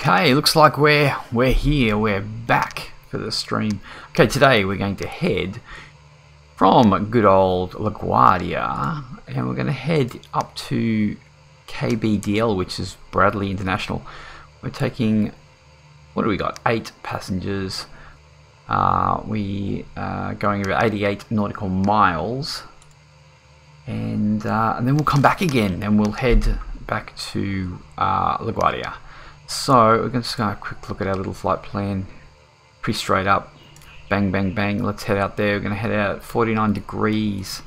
Okay, looks like we're here, we're back for the stream. Okay, today we're going to head from good old LaGuardia and we're going to head up to KBDL, which is Bradley International. We're taking, what do we got, 8 passengers. We are going over 88 nautical miles, and then we'll come back again and we'll head back to LaGuardia. So we're just going to have a quick look at our little flight plan. Pretty straight up. Bang, bang, bang. Let's head out there. We're going to head out at 49 degrees.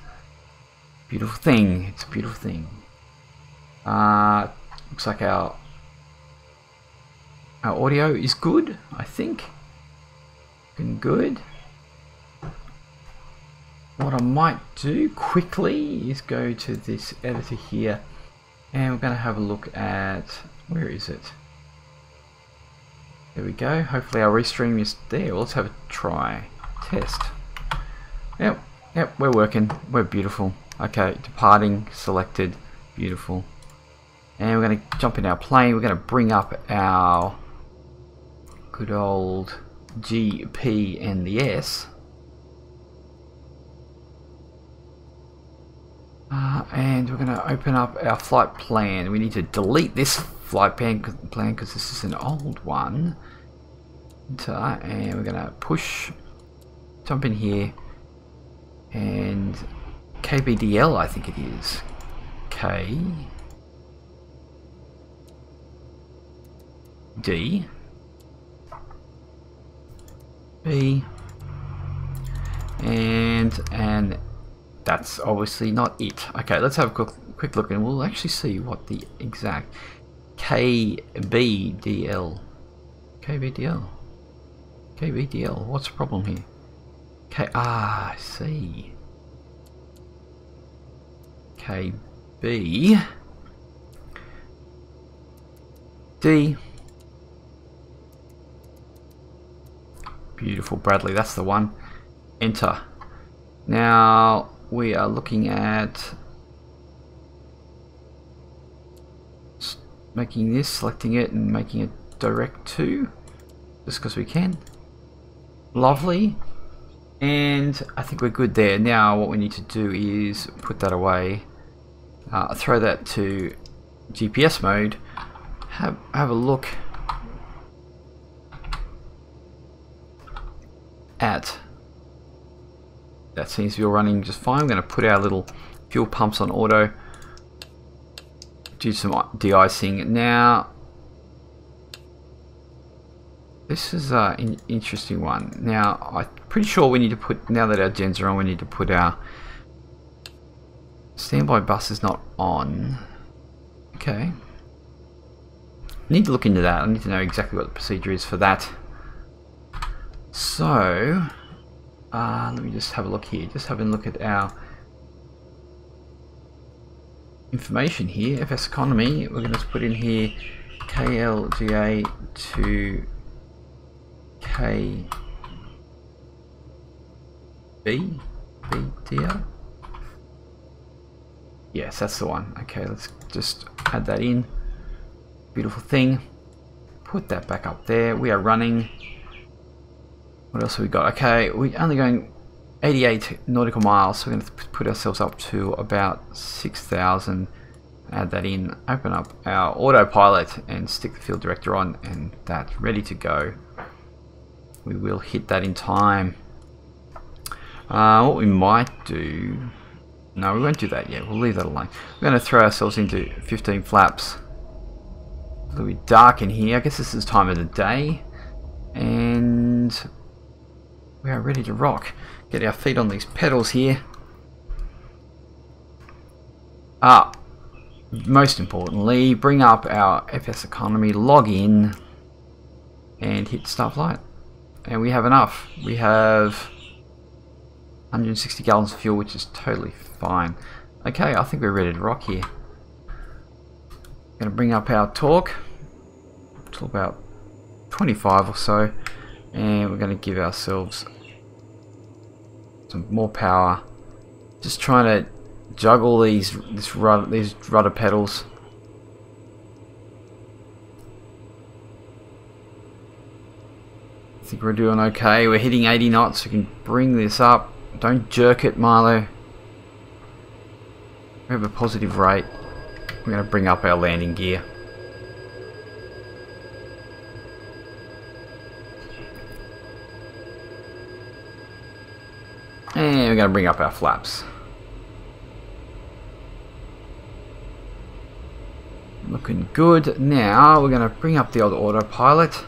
Beautiful thing. It's a beautiful thing. Looks like our audio is good, I think. Looking good. What I might do quickly is go to this editor here, and we're going to have a look at, where is it? There we go. Hopefully our restream is there. Well, let's have a try. Test. Yep, we're working. We're beautiful. Okay, departing, selected. Beautiful. And we're going to jump in our plane. We're going to bring up our good old G, P, and the S. And we're going to open up our flight plan. We need to delete this flight plan because this is an old one. And we're going to push, jump in here, and KBDL, I think it is. K D B, and that's obviously not it. Okay, let's have a quick look and we'll actually see what the exact KBDL. What's the problem here? I see. KB D. Beautiful, Bradley, that's the one. Enter. Now we are looking at making this, selecting it and making it direct to, just because we can. Lovely. And I think we're good there. Now what we need to do is put that away, throw that to GPS mode, have a look at, that seems to be running just fine. We're going to put our little fuel pumps on auto, do some de-icing. Now this is an interesting one. Now I'm pretty sure we need to put, now that our gens are on, we need to put our standby bus is not on. Okay, need to look into that. I need to know exactly what the procedure is for that. So let me just have a look here. Just having a look at our information here. Fseconomy, we're going to put in here KLGA to KBDL. Yes, that's the one. Okay, let's just add that in. Beautiful thing. Put that back up there. We are running. What else have we got? Okay, we're only going 88 nautical miles, so we're going to put ourselves up to about 6,000. Add that in, open up our autopilot and stick the field director on, and that's ready to go. We will hit that in time. What we might do, no, we won't do that yet. We'll leave that alone. We're going to throw ourselves into 15 flaps. A little bit dark in here. I guess this is time of the day, and we are ready to rock. Get our feet on these pedals here. Most importantly, bring up our Fseconomy, log in, and hit start flight. And we have enough. We have 160 gallons of fuel, which is totally fine. Okay, I think we're ready to rock here. Going to bring up our torque to about 25 or so, and we're going to give ourselves some more power. Just trying to juggle these rudder pedals. think we're doing okay. We're hitting 80 knots. We can bring this up. Don't jerk it, Marlo. We have a positive rate. We're going to bring up our landing gear. And we're going to bring up our flaps. Looking good. Now we're going to bring up the old autopilot.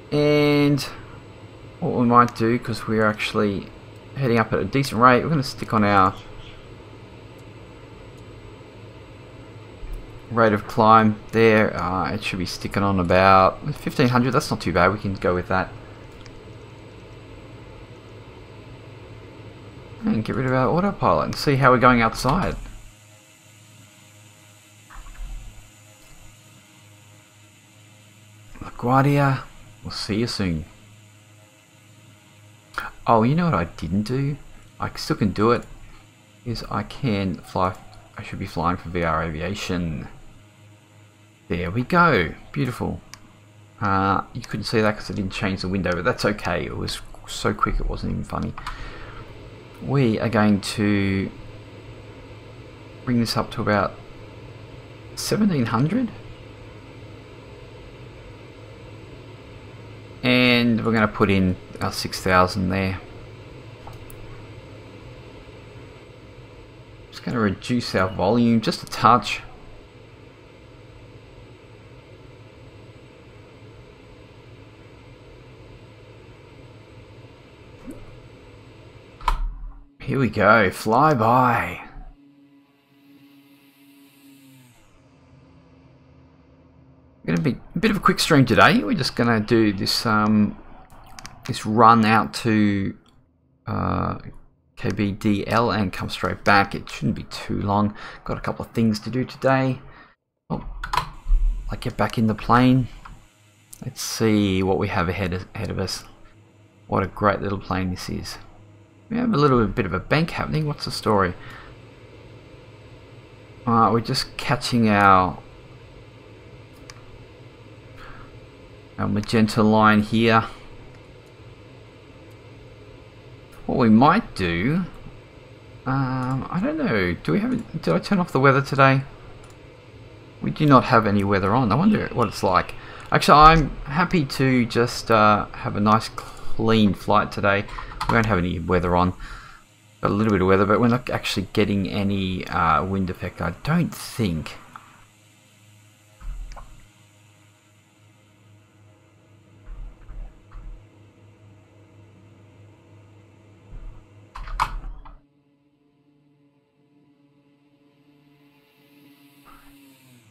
And what we might do, because we're actually heading up at a decent rate, we're going to stick on our rate of climb there. It should be sticking on about 1500. That's not too bad. We can go with that. And get rid of our autopilot and see how we're going outside. LaGuardia, we'll see you soon. Oh, you know what I didn't do? I still can do it. Is I can fly. I should be flying for VRAviation. There we go. Beautiful. You couldn't see that because I didn't change the window, but that's okay. It was so quick it wasn't even funny. We are going to bring this up to about 1700. And we're going to put in our 6000 there. Just going to reduce our volume just a touch. Here we go, fly by. Going to be a bit of a quick stream today. We're just going to do this this run out to KBDL and come straight back. It shouldn't be too long. Got a couple of things to do today. Oh, I'll get back in the plane. Let's see what we have ahead of us. What a great little plane this is. We have a little bit of a bank happening. What's the story? We're just catching our magenta line here. What we might do, I don't know. Do we have? Did I turn off the weather today? We do not have any weather on. I wonder what it's like. Actually, I'm happy to just have a nice clean flight today. We won't have any weather on. Got a little bit of weather, but we're not actually getting any wind effect, I don't think.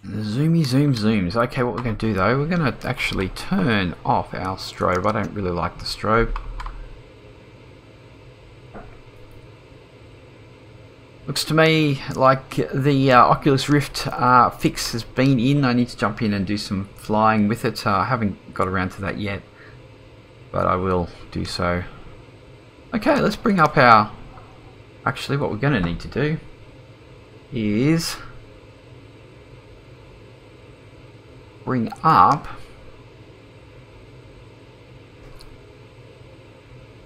Zoomy zoom zooms. Okay, what we're going to do though, we're going to actually turn off our strobe. I don't really like the strobe. Looks to me like the Oculus Rift fix has been in. I need to jump in and do some flying with it. I haven't got around to that yet, but I will do so. Okay, let's bring up our... Actually, what we're going to need to do is bring up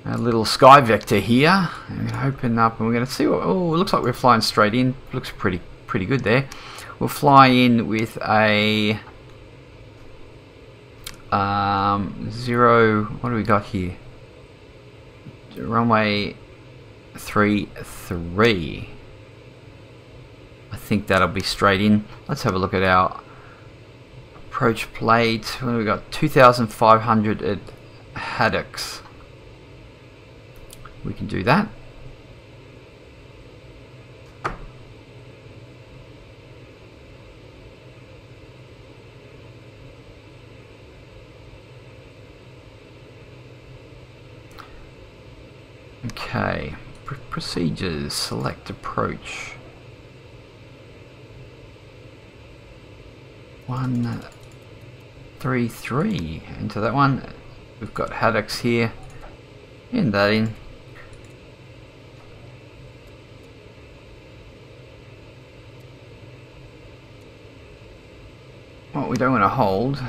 a little sky vector here. I'm going to open up and we're going to see what... Oh, it looks like we're flying straight in. Looks pretty good there. We'll fly in with a zero... What do we got here? Runway 33. I think that'll be straight in. Let's have a look at our approach plate. What do we got? 2,500 at Haddocks. We can do that. Okay, procedures, select approach. 133 into that one. We've got Haddocks here. In that in. What we don't want to hold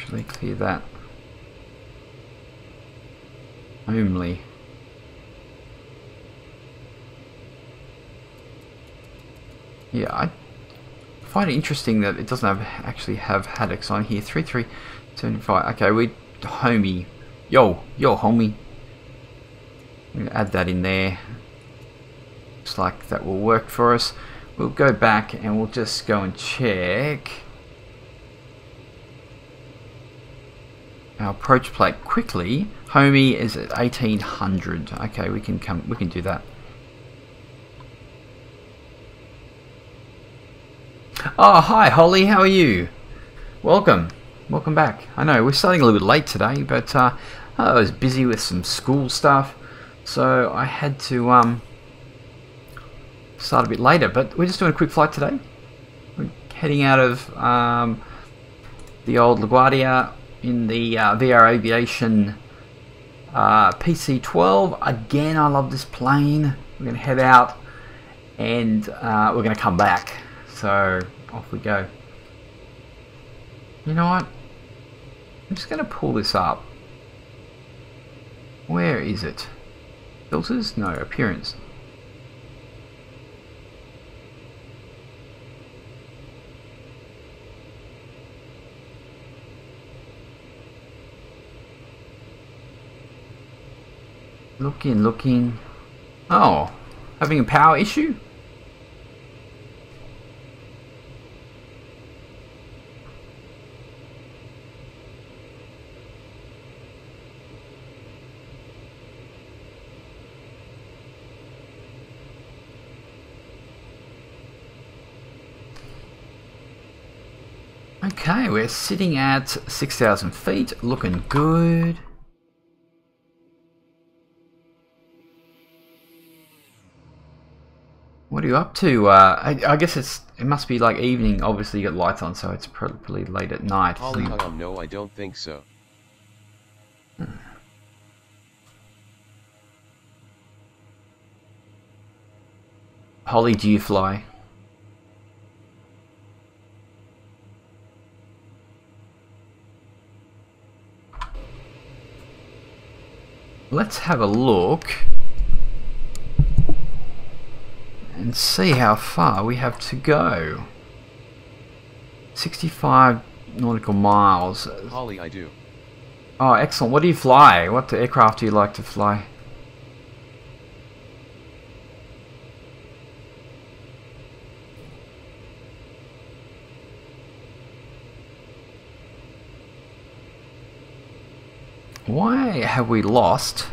actually clear that. Only. Yeah, I find it interesting that it doesn't actually have Haddocks on here. 3375. Okay, we homie. Yo, homie. I'm gonna add that in there. Looks like that will work for us. We'll go back and we'll just go and check our approach plate quickly. Homie is at 1800. Okay, we can do that. Oh, hi Holly, how are you? Welcome back. I know we're starting a little bit late today, but I was busy with some school stuff, so I had to start a bit later. But we're just doing a quick flight today. We're heading out of the old LaGuardia in the VRAviation PC-12. Again, I love this plane. We're going to head out and we're going to come back. So off we go. You know what? I'm just going to pull this up. Where is it? Filters? No, appearance. Looking. Oh, having a power issue? Okay, we're sitting at 6,000 feet, looking good. What are you up to? I guess it must be like evening. Obviously you got lights on, so it's probably late at night. No, I don't think so. Holly, do you fly? Let's have a look and see how far we have to go. 65 nautical miles. Holly, I do. Oh, excellent. What do you fly? What aircraft do you like to fly? Why have we lost?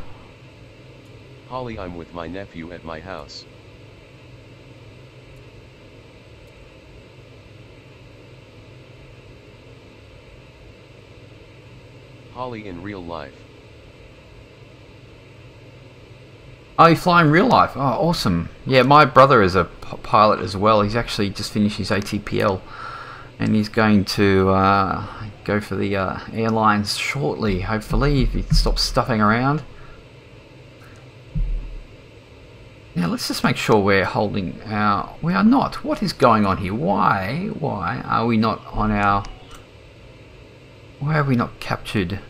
Holly, I'm with my nephew at my house. Holly in real life. Oh, you fly in real life? Oh, awesome. Yeah, my brother is a pilot as well. He's actually just finished his ATPL. And he's going to go for the airlines shortly, hopefully, if he stops stuffing around. Now, let's just make sure we're holding our... We are not. What is going on here? Why are we not on our... Why have we not captured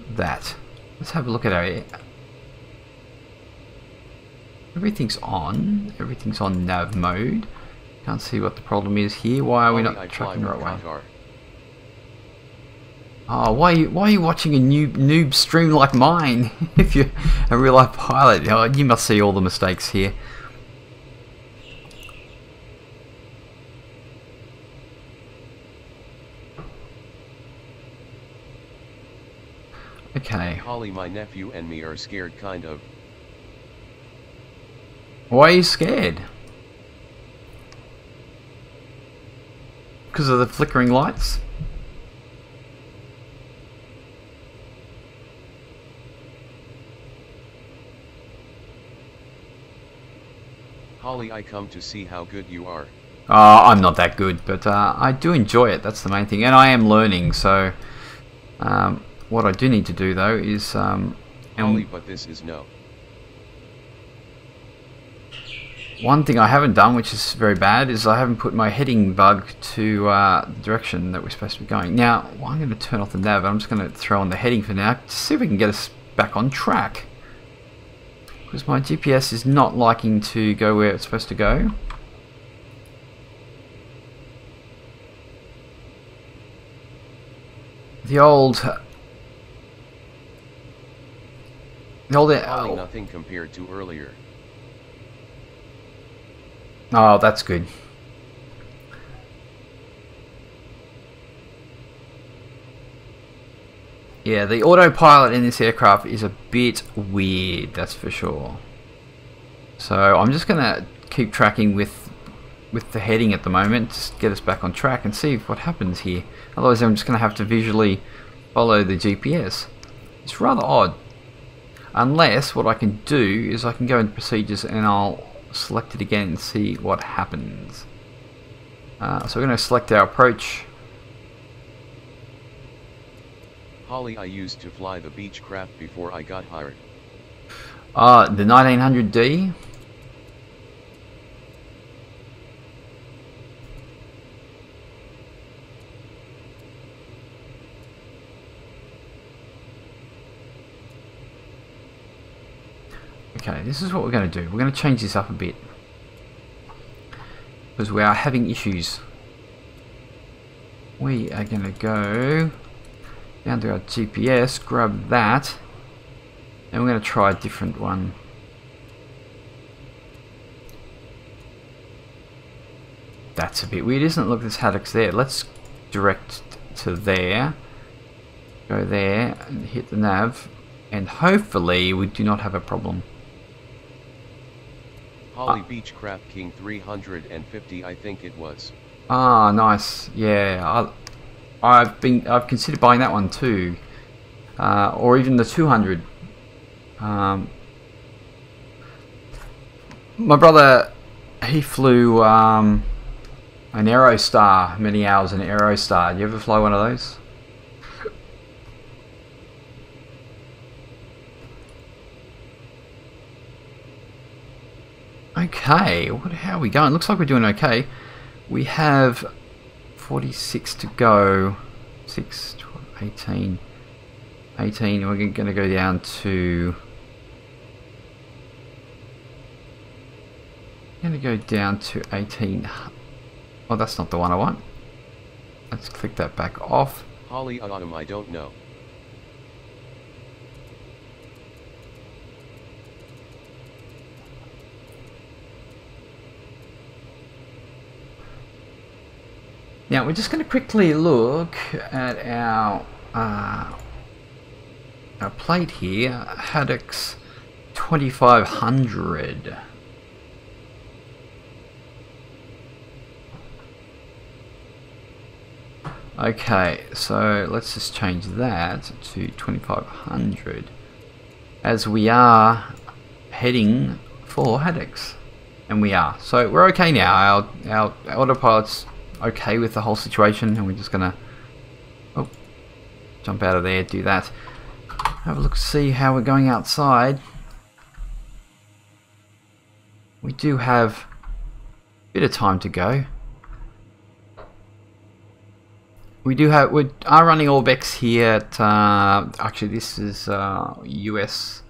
that? Let's have a look at our... Everything's on. Everything's on nav mode. Can't see what the problem is here. Why are we not tracking the right way? Oh, why are you watching a noob stream like mine? If you're a real life pilot, oh, you must see all the mistakes here. Okay. Holly, my nephew and me are scared, kind of. Why are you scared? Because of the flickering lights? Holly, I come to see how good you are. I'm not that good, but I do enjoy it. That's the main thing, and I am learning. So, what I do need to do though is Holly, but this is no. one thing I haven't done, which is very bad, is I haven't put my heading bug to the direction that we're supposed to be going. Now, I'm going to turn off the nav. I'm just going to throw on the heading for now to see if we can get us back on track. Because my GPS is not liking to go where it's supposed to go. The old... Probably nothing compared to earlier. Oh, that's good. Yeah, the autopilot in this aircraft is a bit weird, that's for sure. So I'm just gonna keep tracking with the heading at the moment, just get us back on track and see what happens here. Otherwise I'm just gonna have to visually follow the GPS. It's rather odd. Unless what I can do is I can go into procedures and I'll select it again and see what happens. So we're going to select our approach. Holly, I used to fly the Beechcraft before I got hired. The 1900D. Okay, this is what we're going to do. We're going to change this up a bit. Because we are having issues. We are going to go down to our GPS, grab that, and we're going to try a different one. That's a bit weird, isn't it? Look, this haddocks there. Let's direct to there. Go there and hit the nav. And hopefully we do not have a problem. Holly Beechcraft King 350, I think it was. Ah, nice. Yeah, I've considered buying that one too, or even the 200. My brother, he flew an Aerostar, many hours in Aerostar. You ever fly one of those? Okay, how are we going? Looks like we're doing okay. We have 46 to go. 6, 12, 18. 18, we're going to go down to... I'm going to go down to 18. Oh, that's not the one I want. Let's click that back off. Holly Autumn, I don't know. Now we're just going to quickly look at our plate here, Haddocks 2500. Okay, so let's just change that to 2500 as we are heading for Haddocks, and we are. So we're okay now. Our autopilot's okay with the whole situation, and we're just gonna jump out of there, do that, have a look, see how we're going outside. We do have a bit of time to go. We are running Orbex here at, actually this is US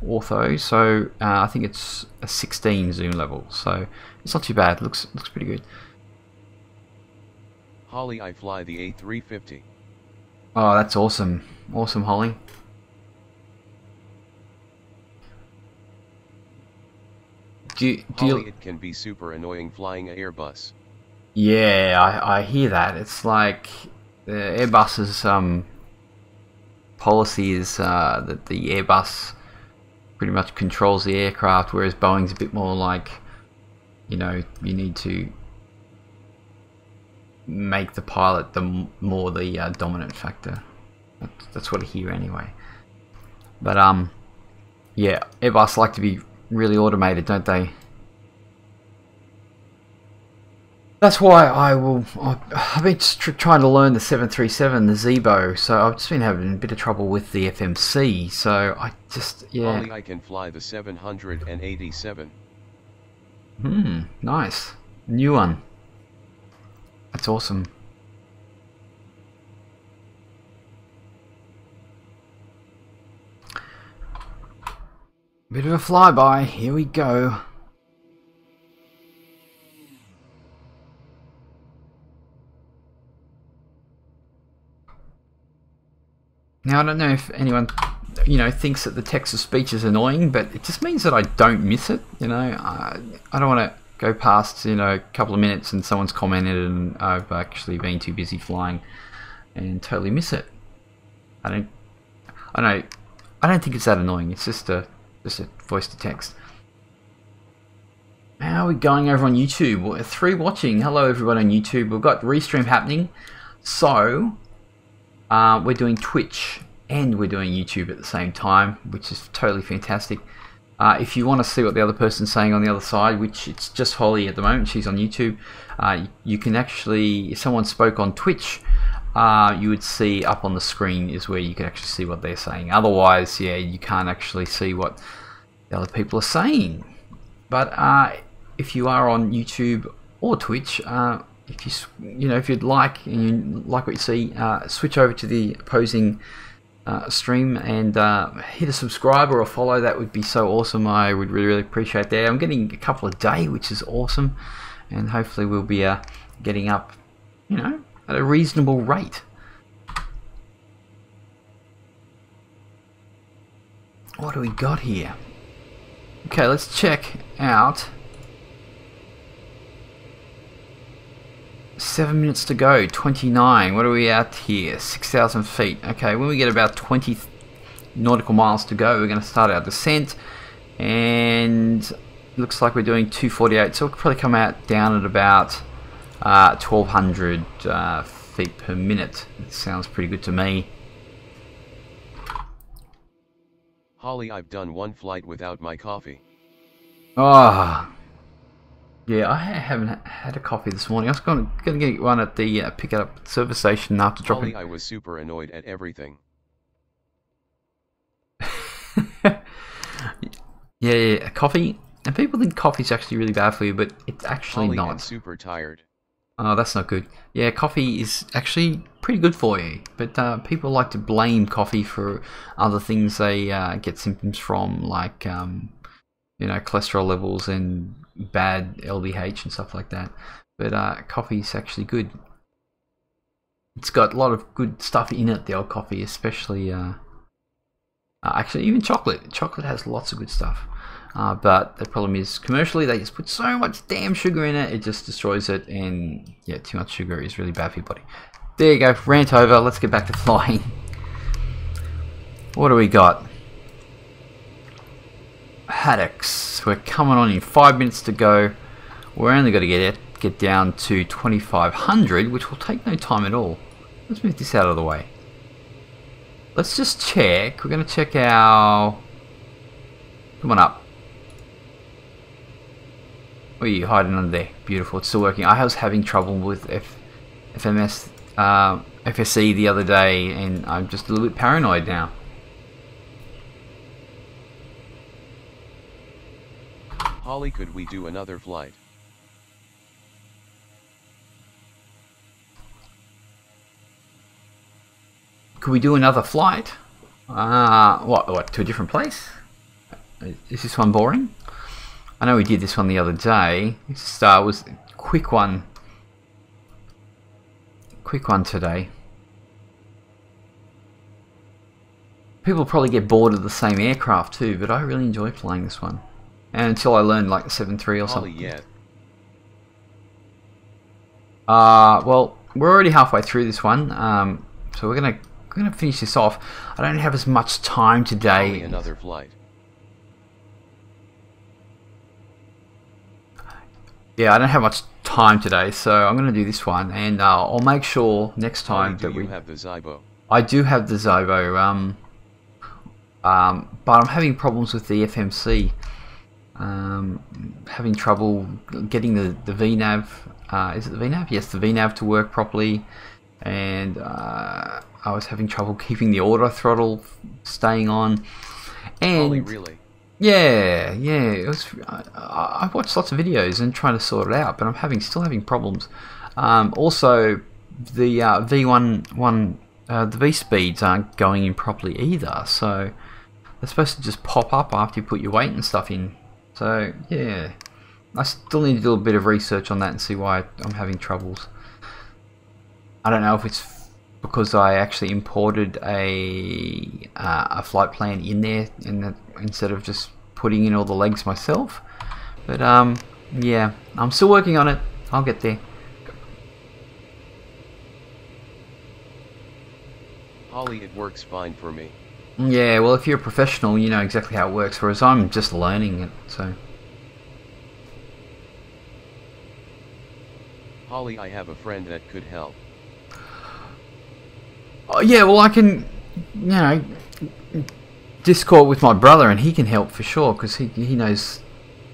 ortho, so I think it's a 16 zoom level, so it's not too bad. Looks pretty good. Holly, I fly the A350. Oh, that's awesome. Awesome, Holly. Holly, it can be super annoying flying an Airbus. Yeah, I hear that. It's like the Airbus's policy is that the Airbus pretty much controls the aircraft, whereas Boeing's a bit more like, you know, you need to make the pilot the dominant factor. That's what I hear anyway. But yeah, Airbus like to be really automated, don't they? That's why I've been trying to learn the 737, the Zebo, so I've just been having a bit of trouble with the FMC, so I just, yeah. Holly, I can fly the 787. Nice. New one. That's awesome. Bit of a flyby. Here we go. Now I don't know if anyone, thinks that the text-to-speech is annoying, but it just means that I don't miss it. I don't want to go past a couple of minutes and someone's commented and I've actually been too busy flying and totally miss it. I don't think it's that annoying. It's just a voice to text. How are we going over on YouTube? We're 3 watching. Hello everyone on YouTube. We've got Restream happening. So we're doing Twitch and we're doing YouTube at the same time, which is totally fantastic. If you want to see what the other person's saying on the other side, which it's just Holly at the moment, she's on YouTube, you can actually, if someone spoke on Twitch, you would see up on the screen is where you can actually see what they're saying. Otherwise, yeah, you can't actually see what the other people are saying. But if you are on YouTube or Twitch, if you'd like and you like what you see, switch over to the opposing stream and hit a subscribe or a follow. That would be so awesome. I would really appreciate that. I'm getting a couple a day, which is awesome, and hopefully we'll be getting up, at a reasonable rate. What do we got here? Okay, let's check out. 7 minutes to go, 29. What are we at here? 6,000 feet. Okay, when we get about 20 nautical miles to go, we're going to start our descent. And looks like we're doing 248. So we'll probably come out down at about 1,200 feet per minute. It sounds pretty good to me. Holly, I've done 1 flight without my coffee. Oh. Yeah, I haven't had a coffee this morning. I was going to get one at the pick it up service station after dropping. Holly, I was super annoyed at everything. yeah, coffee. And people think coffee's actually really bad for you, but it's actually Holly, not. I'm super tired. Oh, that's not good. Yeah, coffee is actually pretty good for you, but people like to blame coffee for other things they get symptoms from, like cholesterol levels and bad LDH and stuff like that. But coffee's actually good. It's got a lot of good stuff in it, the old coffee, especially actually even chocolate. Chocolate has lots of good stuff. But the problem is, commercially, they just put so much damn sugar in it, it just destroys it, and yeah, too much sugar is really bad for your body. There you go, rant over, let's get back to flying. What do we got? Haddocks. We're coming on in 5 minutes to go. We're only got to get down to 2,500, which will take no time at all. Let's move this out of the way. Let's just check. We're going to check our... Come on up. Where are you hiding under there? Beautiful. It's still working. I was having trouble with FSE the other day, and I'm just a little bit paranoid now. Holly, could we do another flight? Could we do another flight? What, to a different place? Is this one boring? I know we did this one the other day. This was a quick one. Quick one today. People probably get bored of the same aircraft too, but I really enjoy flying this one. And until I learned like the 7.3 or something. Yeah. Well, we're already halfway through this one, so we're gonna finish this off. I don't have as much time today. Holly, another flight. Yeah, I don't have much time today, so I'm gonna do this one, and I'll make sure next time Holly, that we have the Zybo. I do have the Zybo, but I'm having problems with the FMC. Having trouble getting the VNav, is it the VNav? Yes, the VNav to work properly, and I was having trouble keeping the auto throttle staying on. And Holly, really? Yeah, yeah. It was. I watched lots of videos and trying to sort it out, but I'm still having problems. Also, the the V speeds aren't going in properly either. So they're supposed to just pop up after you put your weight and stuff in. So yeah, I still need to do a bit of research on that and see why I'm having troubles. I don't know if it's because I actually imported a flight plan in there instead of just putting in all the legs myself. But yeah, I'm still working on it. I'll get there. Holly, it works fine for me. Yeah, well, if you're a professional, you know exactly how it works, whereas I'm just learning it, so... Holly, I have a friend that could help. Oh, yeah, well, I can, you know, Discord with my brother and he can help for sure, because he knows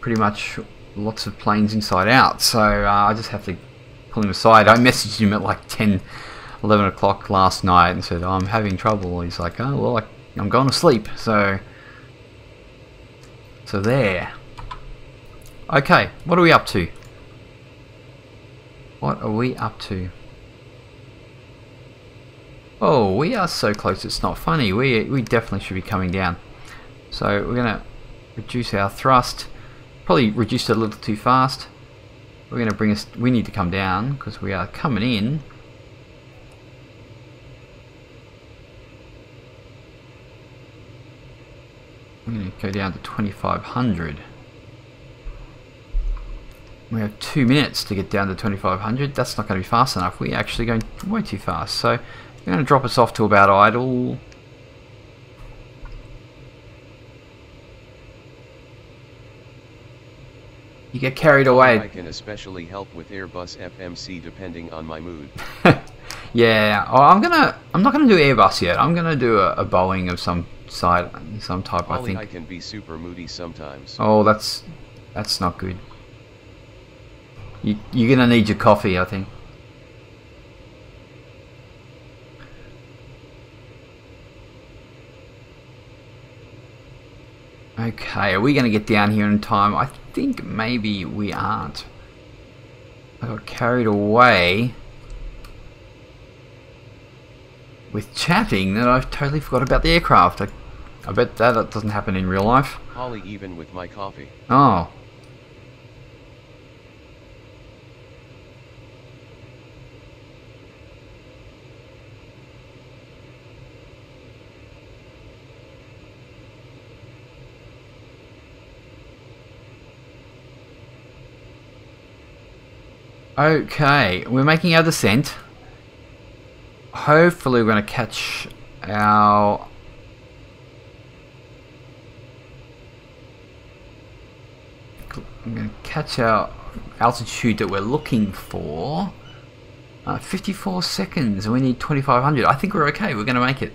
pretty much lots of planes inside out, so I just have to pull him aside. I messaged him at like 11 o'clock last night and said, oh, I'm having trouble. He's like, oh, well, I'm going to sleep, so there. Okay, what are we up to? What are we up to? Oh, we are so close it's not funny. We definitely should be coming down. So we're going to reduce our thrust. Probably reduced it a little too fast. We're going to bring us... We need to come down because we are coming in. I'm going to go down to 2500. We have 2 minutes to get down to 2500. That's not going to be fast enough. We're actually going way too fast. So we're going to drop us off to about idle. You get carried away. I can especially help with Airbus FMC depending on my mood. Yeah, oh, I'm not gonna do Airbus yet. I'm gonna do a Boeing of some type. Holly, I think. I can be super moody sometimes. Oh, that's not good. You're gonna need your coffee, I think. Okay, are we gonna get down here in time? I think maybe we aren't. I got carried away with chatting that I totally forgot about the aircraft. I bet that doesn't happen in real life. Holly, even with my coffee. Oh. Okay, we're making our descent. Hopefully we're going to catch our... I'm going to catch our altitude that we're looking for. 54 seconds, and we need 2500. I think we're okay, we're going to make it.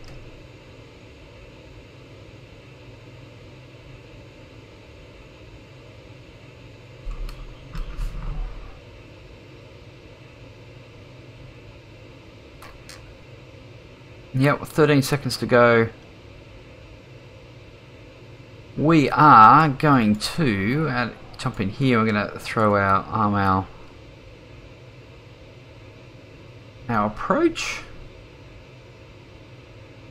Yep, 13 seconds to go. We are going to jump in here. We're going to throw our approach.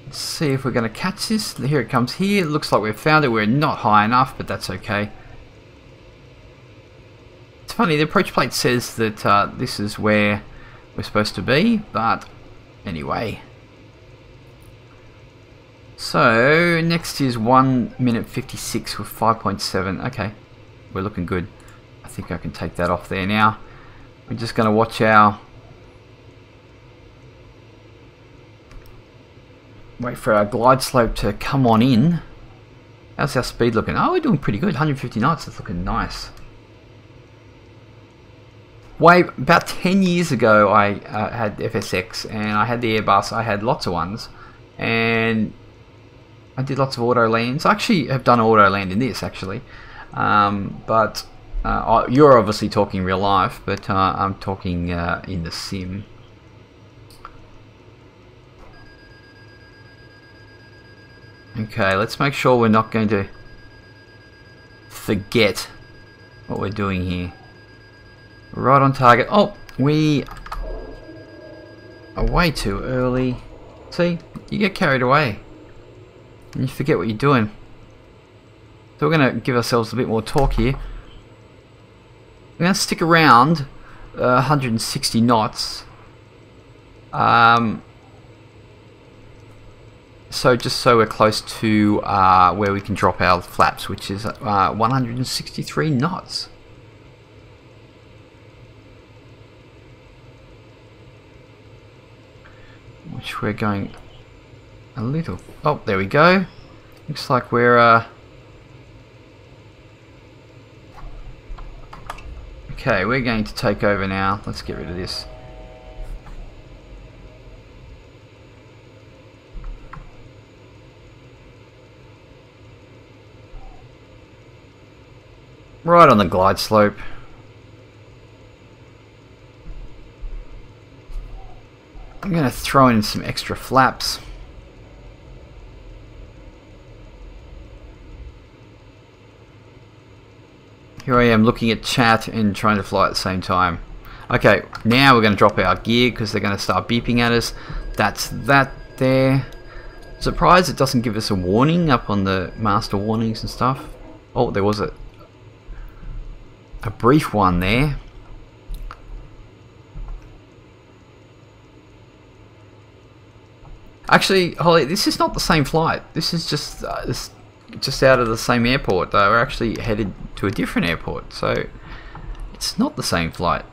Let's see if we're going to catch this. Here it comes here. It looks like we've found it. We're not high enough, but that's okay. It's funny, the approach plate says that this is where we're supposed to be, but anyway. So next is 1 minute 56 with 5.7. Okay, we're looking good. I think I can take that off there now. We're just going to watch wait for our glide slope to come on in. How's our speed looking? Oh, we're doing pretty good. 150 knots. That's looking nice. About 10 years ago, I had FSX and I had the Airbus. I had lots of ones, and I did lots of auto lands. I actually have done auto land in this actually, but you're obviously talking real life, but I'm talking in the sim. Okay, let's make sure we're not going to forget what we're doing here. Right on target. Oh, we are way too early. See, you get carried away and you forget what you're doing. So we're going to give ourselves a bit more torque here. We're going to stick around 160 knots. So just so we're close to where we can drop our flaps, which is 163 knots. Which we're going a little... Oh, there we go. Looks like we're... Okay, we're going to take over now. Let's get rid of this. Right on the glide slope. I'm going to throw in some extra flaps. Here I am looking at chat and trying to fly at the same time. Okay, now we're going to drop our gear because they're going to start beeping at us. That's that there. Surprised it doesn't give us a warning up on the master warnings and stuff. Oh, there was a brief one there. Actually, Holly, this is not the same flight. This is just out of the same airport. We're actually headed to a different airport, so it's not the same flight.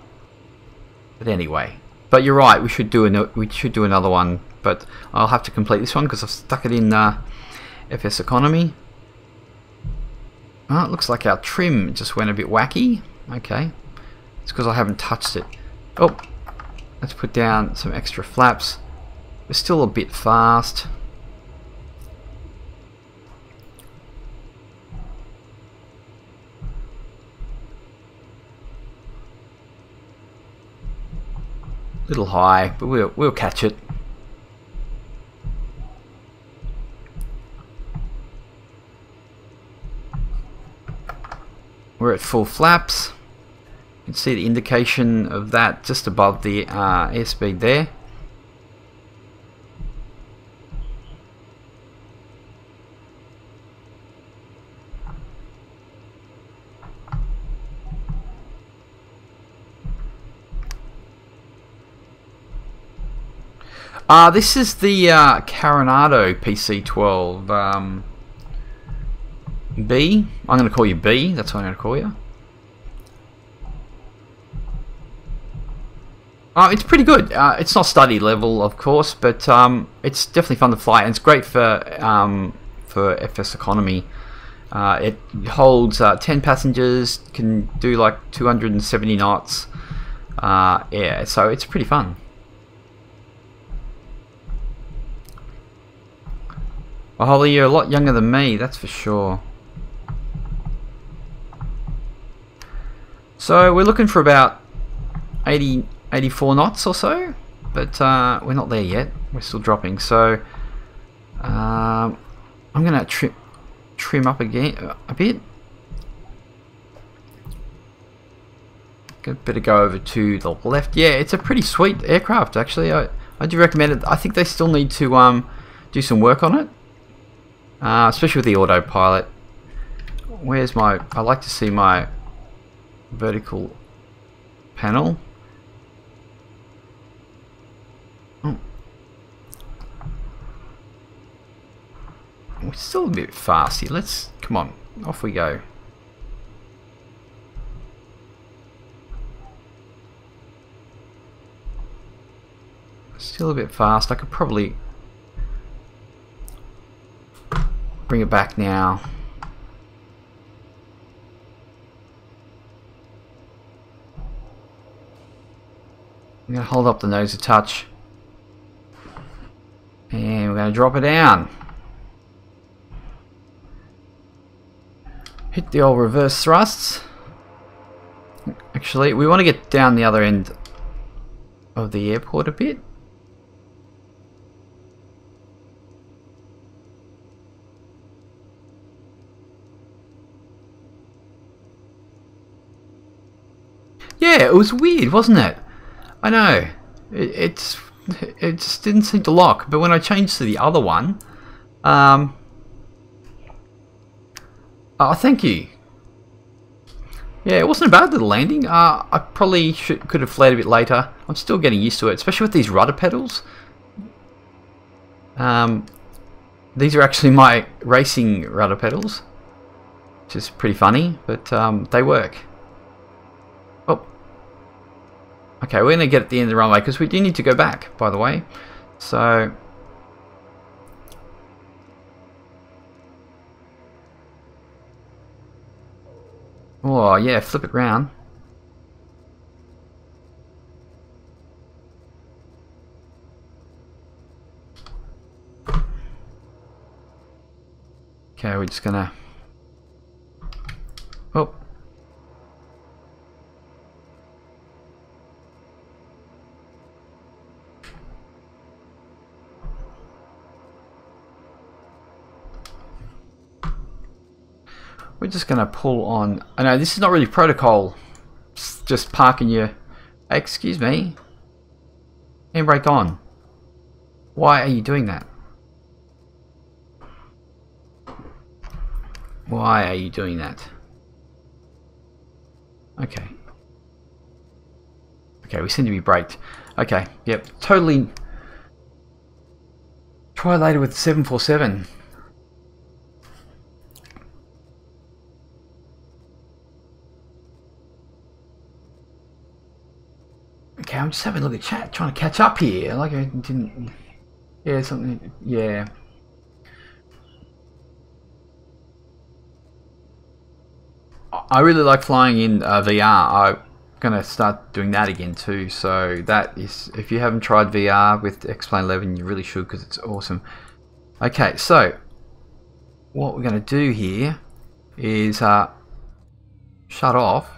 But anyway, but you're right. We should do another one. But I'll have to complete this one because I've stuck it in Fseconomy. Oh, it looks like our trim just went a bit wacky. Okay, it's because I haven't touched it. Oh, let's put down some extra flaps. We're still a bit fast. Little high, but we'll catch it. We're at full flaps. You can see the indication of that just above the airspeed there. This is the Coronado PC-12 B. I'm going to call you B. That's what I'm going to call you. It's pretty good. It's not study level, of course, but it's definitely fun to fly, and it's great for Fseconomy. It holds 10 passengers, can do like 270 knots. Yeah, so it's pretty fun. Well, Holly, you're a lot younger than me, that's for sure. So we're looking for about 84 knots or so, but we're not there yet. We're still dropping. So I'm going to trim up again a bit. Better go over to the left. Yeah, it's a pretty sweet aircraft actually. I do recommend it. I think they still need to do some work on it. Especially with the autopilot. Where's my... I like to see my vertical panel. Oh. We're still a bit fast here. Let's... Come on. Off we go. Still a bit fast. I could probably... bring it back now. I'm going to hold up the nose a touch. And we're going to drop it down. Hit the old reverse thrusts. Actually, we want to get down the other end of the airport a bit. Yeah, it was weird, wasn't it? I know. It just didn't seem to lock. But when I changed to the other one, oh, thank you. Yeah, it wasn't a bad little landing. I probably could have flared a bit later. I'm still getting used to it, especially with these rudder pedals. These are actually my racing rudder pedals, which is pretty funny, but they work. Oh, okay, we're going to get at the end of the runway because we do need to go back, by the way. So, oh yeah, flip it round. Okay, we're just gonna. Oh. We're just gonna pull on. I know this is not really protocol. It's just parking your. Excuse me. Handbrake on. Why are you doing that? Why are you doing that? Okay. Okay, we seem to be braked. Okay, yep, totally. Try later with 747. Okay, I'm just having a look at chat, trying to catch up here. Like I didn't. Yeah, something. Yeah. I really like flying in VR. I'm gonna start doing that again too. So that is, if you haven't tried VR with X-Plane 11, you really should because it's awesome. Okay, so what we're gonna do here is shut off.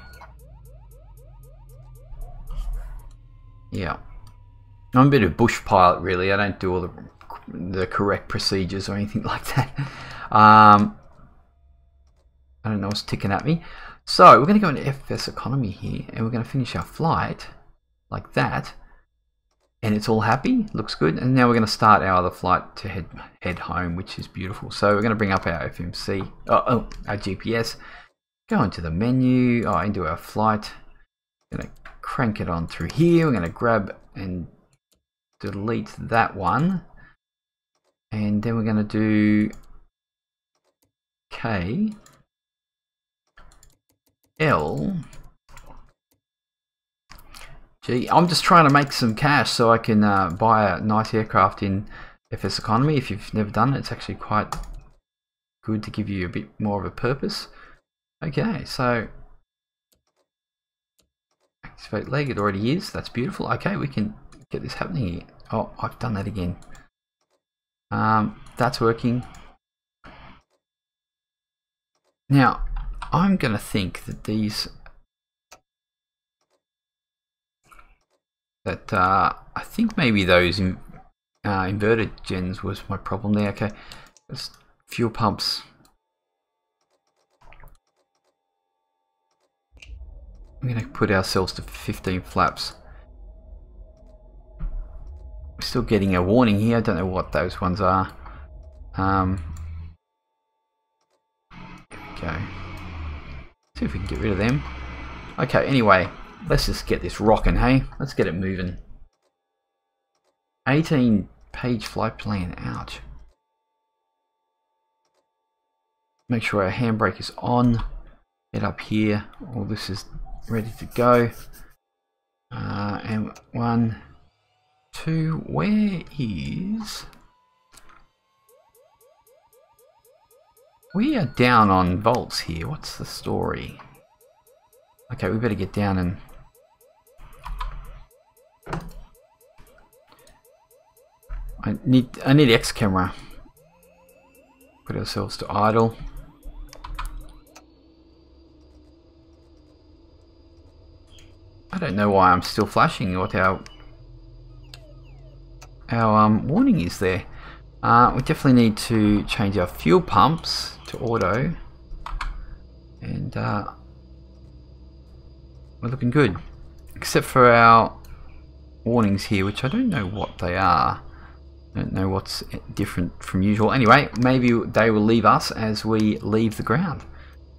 Yeah, I'm a bit of a bush pilot really. I don't do all the correct procedures or anything like that. I don't know what's ticking at me. So we're going to go into Fseconomy here and we're going to finish our flight like that. And it's all happy, looks good. And now we're going to start our other flight to head home, which is beautiful. So we're going to bring up our FMC, our GPS, go into the menu, into our flight. We're going to crank it on through here. We're going to grab and delete that one. And then we're going to do KLGA. I'm just trying to make some cash so I can buy a nice aircraft in Fseconomy. If you've never done it, it's actually quite good to give you a bit more of a purpose. Okay, so activate leg, it already is. That's beautiful. Okay, we can get this happening here. Oh, I've done that again. That's working. Now, I'm going to think that these... I think maybe those inverted gens was my problem there. Okay, just fuel pumps. I'm going to put ourselves to 15 flaps. We're still getting a warning here. I don't know what those ones are. There we go. See if we can get rid of them. Okay, anyway. Let's just get this rocking, hey? Let's get it moving. 18-page flight plan, ouch. Make sure our handbrake is on. Get up here. All this is ready to go. And 1, 2, where is... We are down on volts here. What's the story? Okay, we better get down and... I need X camera. Put ourselves to idle. I don't know why I'm still flashing what our warning is there. We definitely need to change our fuel pumps to auto, and we're looking good. Except for our warnings here, which I don't know what they are. I don't know what's different from usual. Anyway, maybe they will leave us as we leave the ground.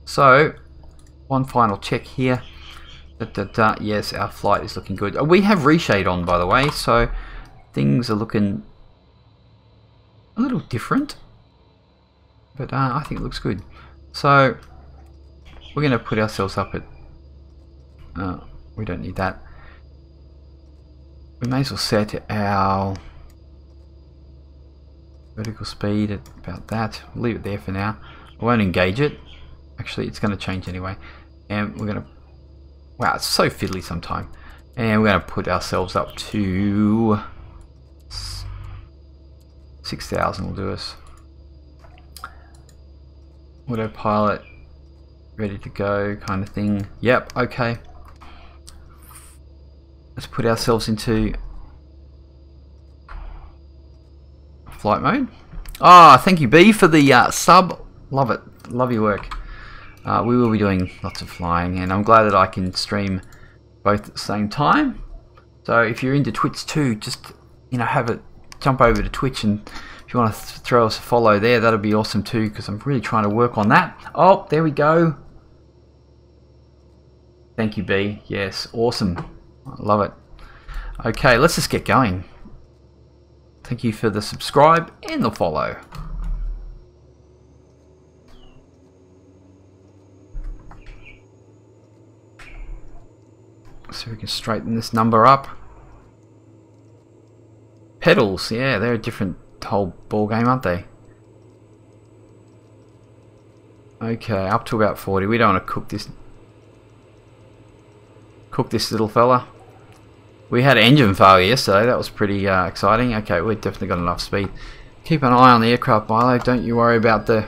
So, one final check here. Yes, our flight is looking good. We have reshade on, by the way, so things are looking a little different. But I think it looks good. So, we're going to put ourselves up at... we don't need that. We may as well set our vertical speed at about that. We'll leave it there for now. I won't engage it. Actually, it's going to change anyway. And we're going to... Wow, it's so fiddly sometimes. And we're going to put ourselves up to 6,000 will do us. Autopilot, ready to go kind of thing. Yep, okay. Let's put ourselves into flight mode. Ah, thank you, B, for the sub. Love it. Love your work. We will be doing lots of flying, and I'm glad that I can stream both at the same time. So if you're into Twitch too, just jump over to Twitch, and if you want to throw us a follow there, that'll be awesome too, because I'm really trying to work on that. Oh, there we go. Thank you, B. Yes, awesome. I love it. Okay, let's just get going. Thank you for the subscribe and the follow. So we can straighten this number up. Pedals, yeah, they're a different whole ball game, aren't they? Okay, up to about 40. We don't want to cook this little fella. We had engine failure yesterday. That was pretty exciting. Okay, we've definitely got enough speed. Keep an eye on the aircraft, Milo. Don't you worry about the...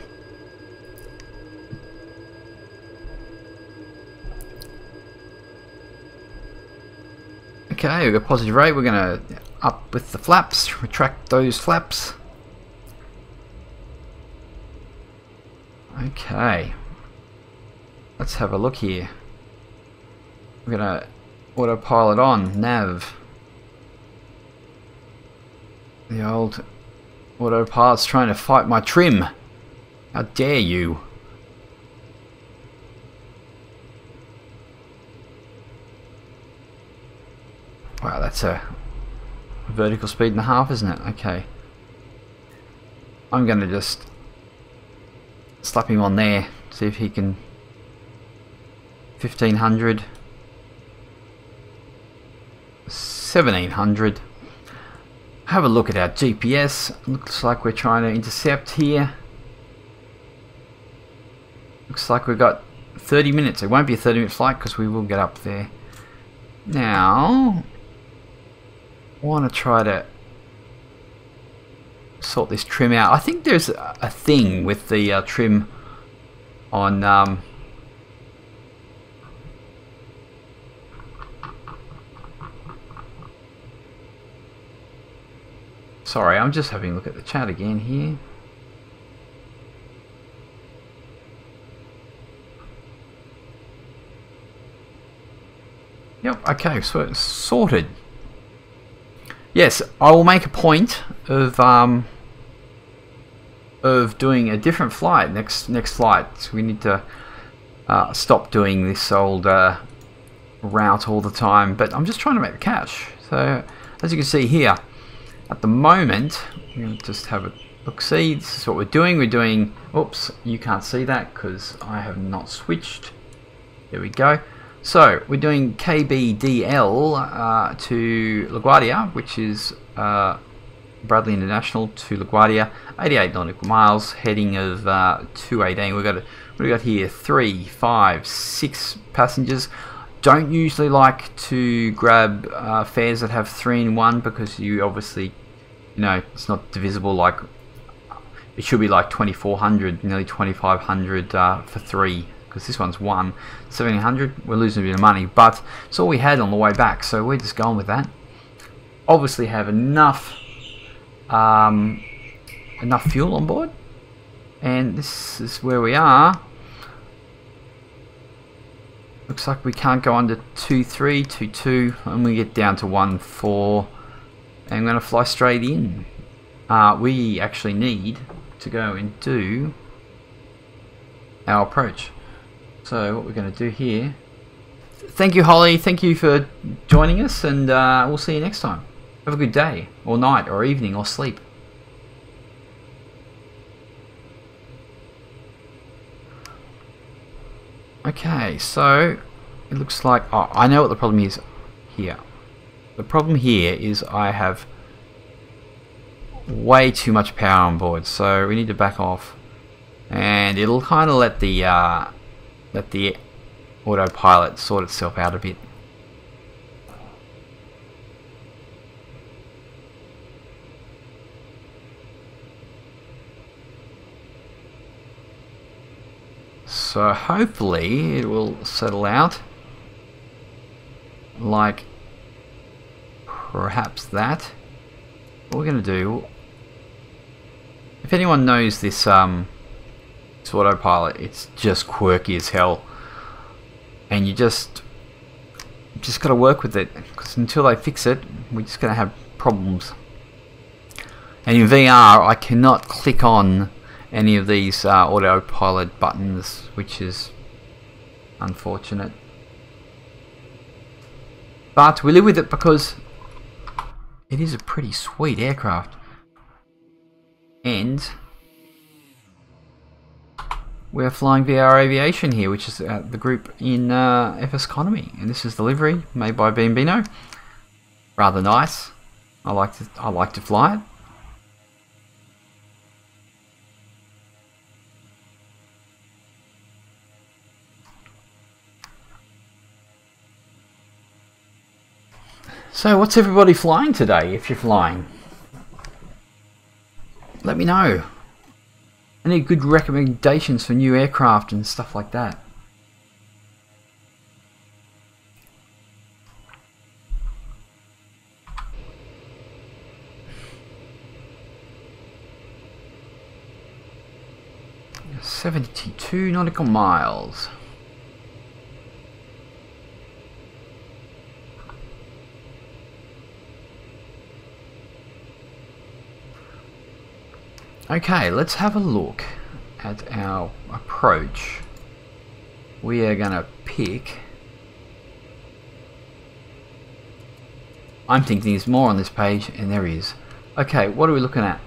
Okay, we've got positive rate. We're going to up with the flaps. Retract those flaps. Okay. Let's have a look here. We're going to autopilot on, nav. The old autopilot's trying to fight my trim. How dare you? Wow, that's a vertical speed and a half, isn't it? Okay. I'm going to just slap him on there, see if he can... 1500. 1700. Have a look at our GPS. Looks like we're trying to intercept here. Looks like we've got 30 minutes. It won't be a 30-minute flight because we will get up there. Now, I want to try to sort this trim out. I think there's a thing with the trim on sorry, I'm just having a look at the chat again here. Yep, okay, so it's sorted. Yes, I will make a point of doing a different flight next flight. So we need to stop doing this old route all the time. But I'm just trying to make the cash. So as you can see here, at the moment, we're going to just have a look. See, this is what we're doing. We're doing. Oops, you can't see that because I have not switched. There we go. So we're doing KBDL to LaGuardia, which is Bradley International to LaGuardia, 88 nautical miles, heading of 218. What do we got here? 3, 5, 6 passengers. Don't usually like to grab fares that have 3 in 1 because you obviously, it's not divisible. Like it should be like 2,400, nearly 2,500 for 3. Because this one's 1,700, we're losing a bit of money, but it's all we had on the way back, so we're just going with that. Obviously have enough fuel on board, and this is where we are. Looks like we can't go under 2.3, 2.2, and we get down to 1.4. And I'm going to fly straight in. We actually need to go and do our approach. So what we're going to do here. Thank you, Holly. Thank you for joining us, and we'll see you next time. Have a good day, or night, or evening, or sleep. Okay, so it looks like... Oh, I know what the problem is here. The problem here is I have way too much power on board, so we need to back off. And it'll kind of let the autopilot sort itself out a bit. So hopefully it will settle out like perhaps that. What we're going to do, if anyone knows this autopilot, it's just quirky as hell, and you just got to work with it, because until they fix it, we're just going to have problems. And in VR, I cannot click on any of these autopilot buttons, which is unfortunate. But we live with it because it is a pretty sweet aircraft. And we're flying VRAviation here, which is the group in Fseconomy, and this is the livery made by Bambino. Rather nice. I like to fly it. So what's everybody flying today, if you're flying? Let me know. I need good recommendations for new aircraft and stuff like that. .72 nautical miles. Okay, let's have a look at our approach. We are going to pick... I'm thinking there's more on this page, and there is. Okay, what are we looking at?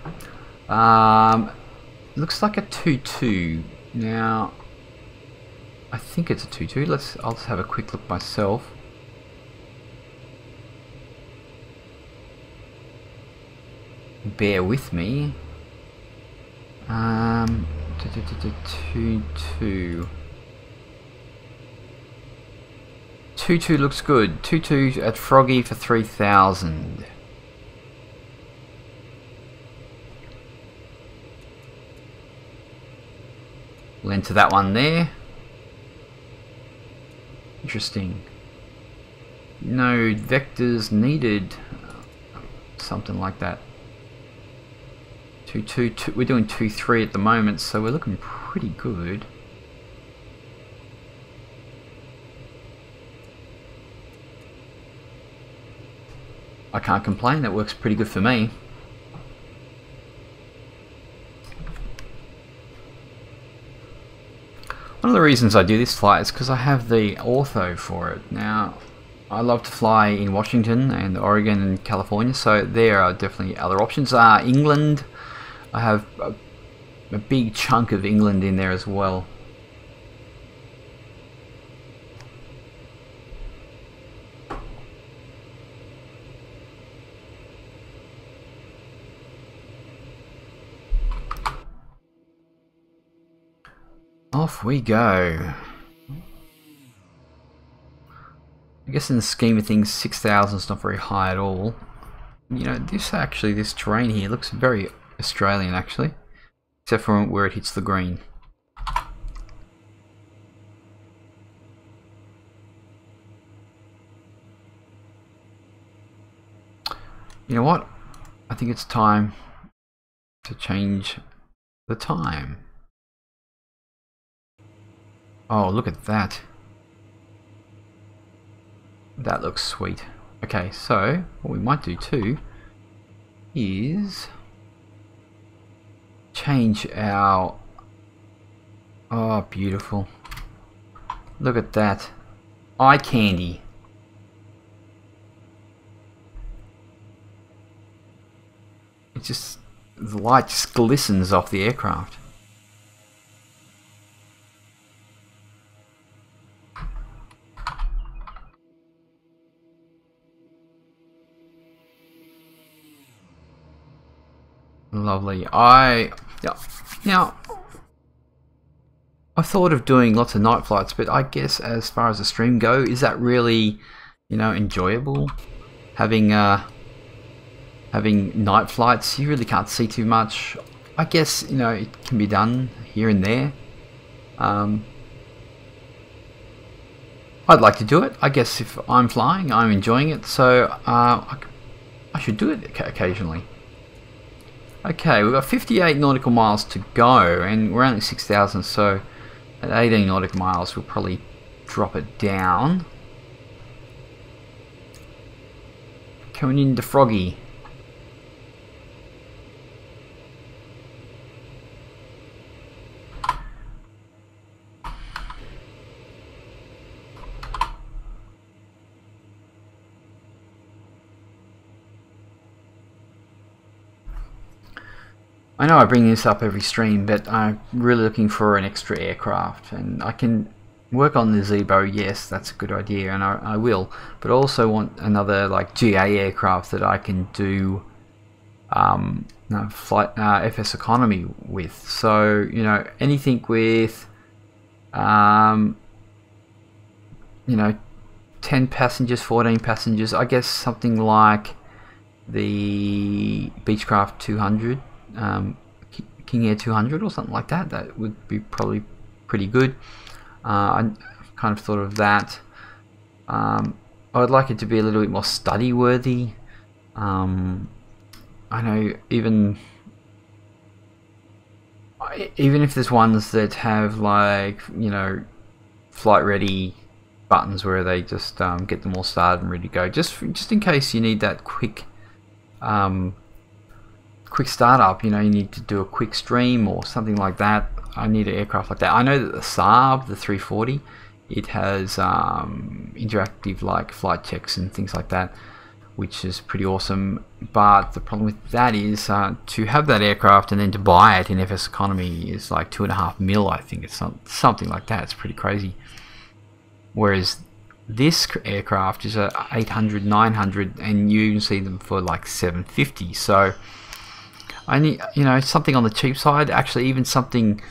Looks like a 2.2. Now, I think it's a 2.2. I'll just have a quick look myself. Bear with me. 2.2. 2.2 looks good. 2.2 at Froggy for 3,000. We'll enter that one there. Interesting. No vectors needed. Something like that. 2.2. We're doing 2.3 at the moment, so we're looking pretty good. I can't complain. That works pretty good for me. One of the reasons I do this flight is because I have the ortho for it. Now, I love to fly in Washington and Oregon and California, so there are definitely other options. England, I have a big chunk of England in there as well. Off we go. I guess in the scheme of things, 6,000 is not very high at all. You know, this terrain here looks very Australian actually, except for where it hits the green. You know what? I think it's time to change the time. Oh, look at that. That looks sweet. Okay, so what we might do too is change our... Oh, beautiful. Look at that. Eye candy. It just... the light just glistens off the aircraft. Lovely. Now I thought of doing lots of night flights, but I guess as far as the stream go, is that really, you know, enjoyable? Having night flights, you really can't see too much. I guess, you know, it can be done here and there. I'd like to do it. I guess if I'm flying, I'm enjoying it, so I should do it occasionally. Okay, we've got 58 nautical miles to go, and we're only 6,000, so at 18 nautical miles we'll probably drop it down. Coming into Froggy. I know I bring this up every stream, but I'm really looking for an extra aircraft, and I can work on the Zebo. Yes, that's a good idea, and I will, but I also want another like GA aircraft that I can do flight Fseconomy with. So, you know, anything with you know, 10 passengers, 14 passengers, I guess something like the Beechcraft 200, King Air 200 or something like that. That would be probably pretty good. I kind of thought of that. I would like it to be a little bit more study worthy. I know even if there's ones that have, like, you know, flight ready buttons where they just get them all started and ready to go, just in case you need that quick startup. You know, you need to do a quick stream or something like that. I need an aircraft like that. I know that the Saab, the 340, it has interactive like flight checks and things like that, which is pretty awesome. But the problem with that is to have that aircraft and then to buy it in Fseconomy is like $2.5 million. I think it's something like that. It's pretty crazy. Whereas this aircraft is a 800, 900, and you can see them for like 750. So I need, you know, something on the cheap side. Actually, even something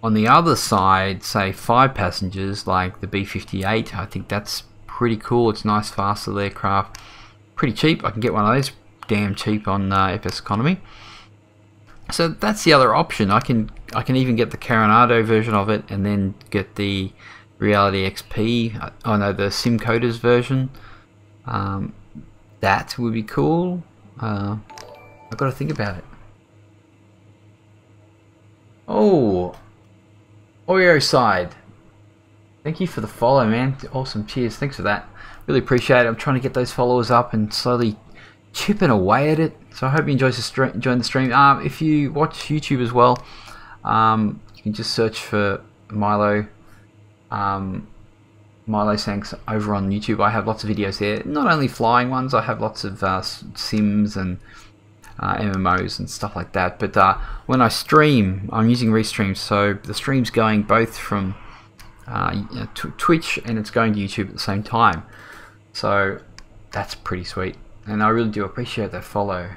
on the other side, say 5 passengers, like the B-58. I think that's pretty cool. It's nice, fast little aircraft. Pretty cheap. I can get one of those damn cheap on Fseconomy. So that's the other option. I can even get the Coronado version of it, and then get the Reality XP. Oh no, the SimCoders version. That would be cool. I've got to think about it. Oh, Oreo side. Thank you for the follow, man. Awesome. Cheers. Thanks for that. Really appreciate it. I'm trying to get those followers up and slowly chipping away at it. So I hope you enjoy the stream. If you watch YouTube as well, you can just search for Milo. Milo Sanks over on YouTube. I have lots of videos there. Not only flying ones, I have lots of sims and MMOs and stuff like that. But when I stream, I'm using Restream, so the stream's going both from Twitch and it's going to YouTube at the same time. So that's pretty sweet, and I really do appreciate that follow.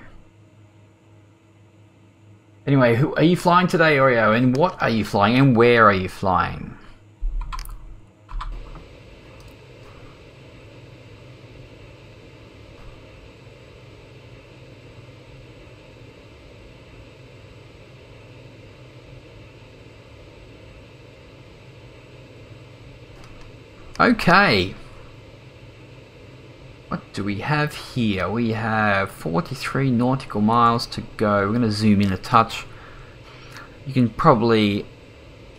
Anyway, who are you flying today, Oreo? And what are you flying? And where are you flying? Okay, what do we have here? We have 43 nautical miles to go. We're going to zoom in a touch. You can probably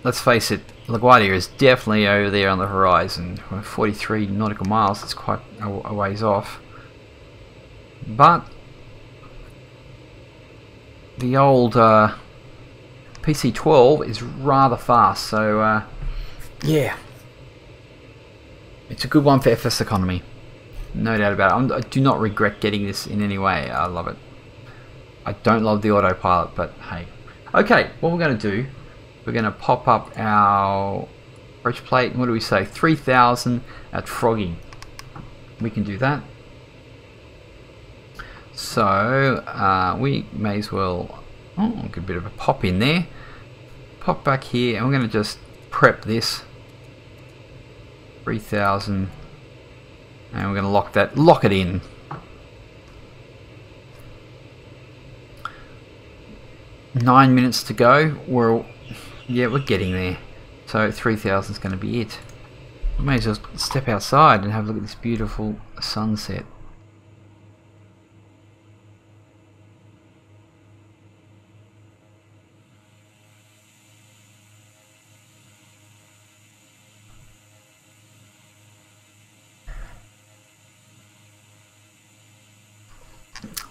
let's face it, LaGuardia is definitely over there on the horizon. 43 nautical miles, it's quite a ways off. But the old PC-12 is rather fast, so yeah, it's a good one for Fseconomy, no doubt about it. I do not regret getting this in any way. I love it. I don't love the autopilot, but hey. Okay, what we're going to do, we're going to pop up our approach plate. What do we say? 3000 at Froggy. We can do that. So we may as well get a bit of a pop in there. Pop back here, and we're going to just prep this 3000, and we're going to lock it in. Nine minutes to go. We're getting there. So 3000 is going to be it. We may as well step outside and have a look at this beautiful sunset.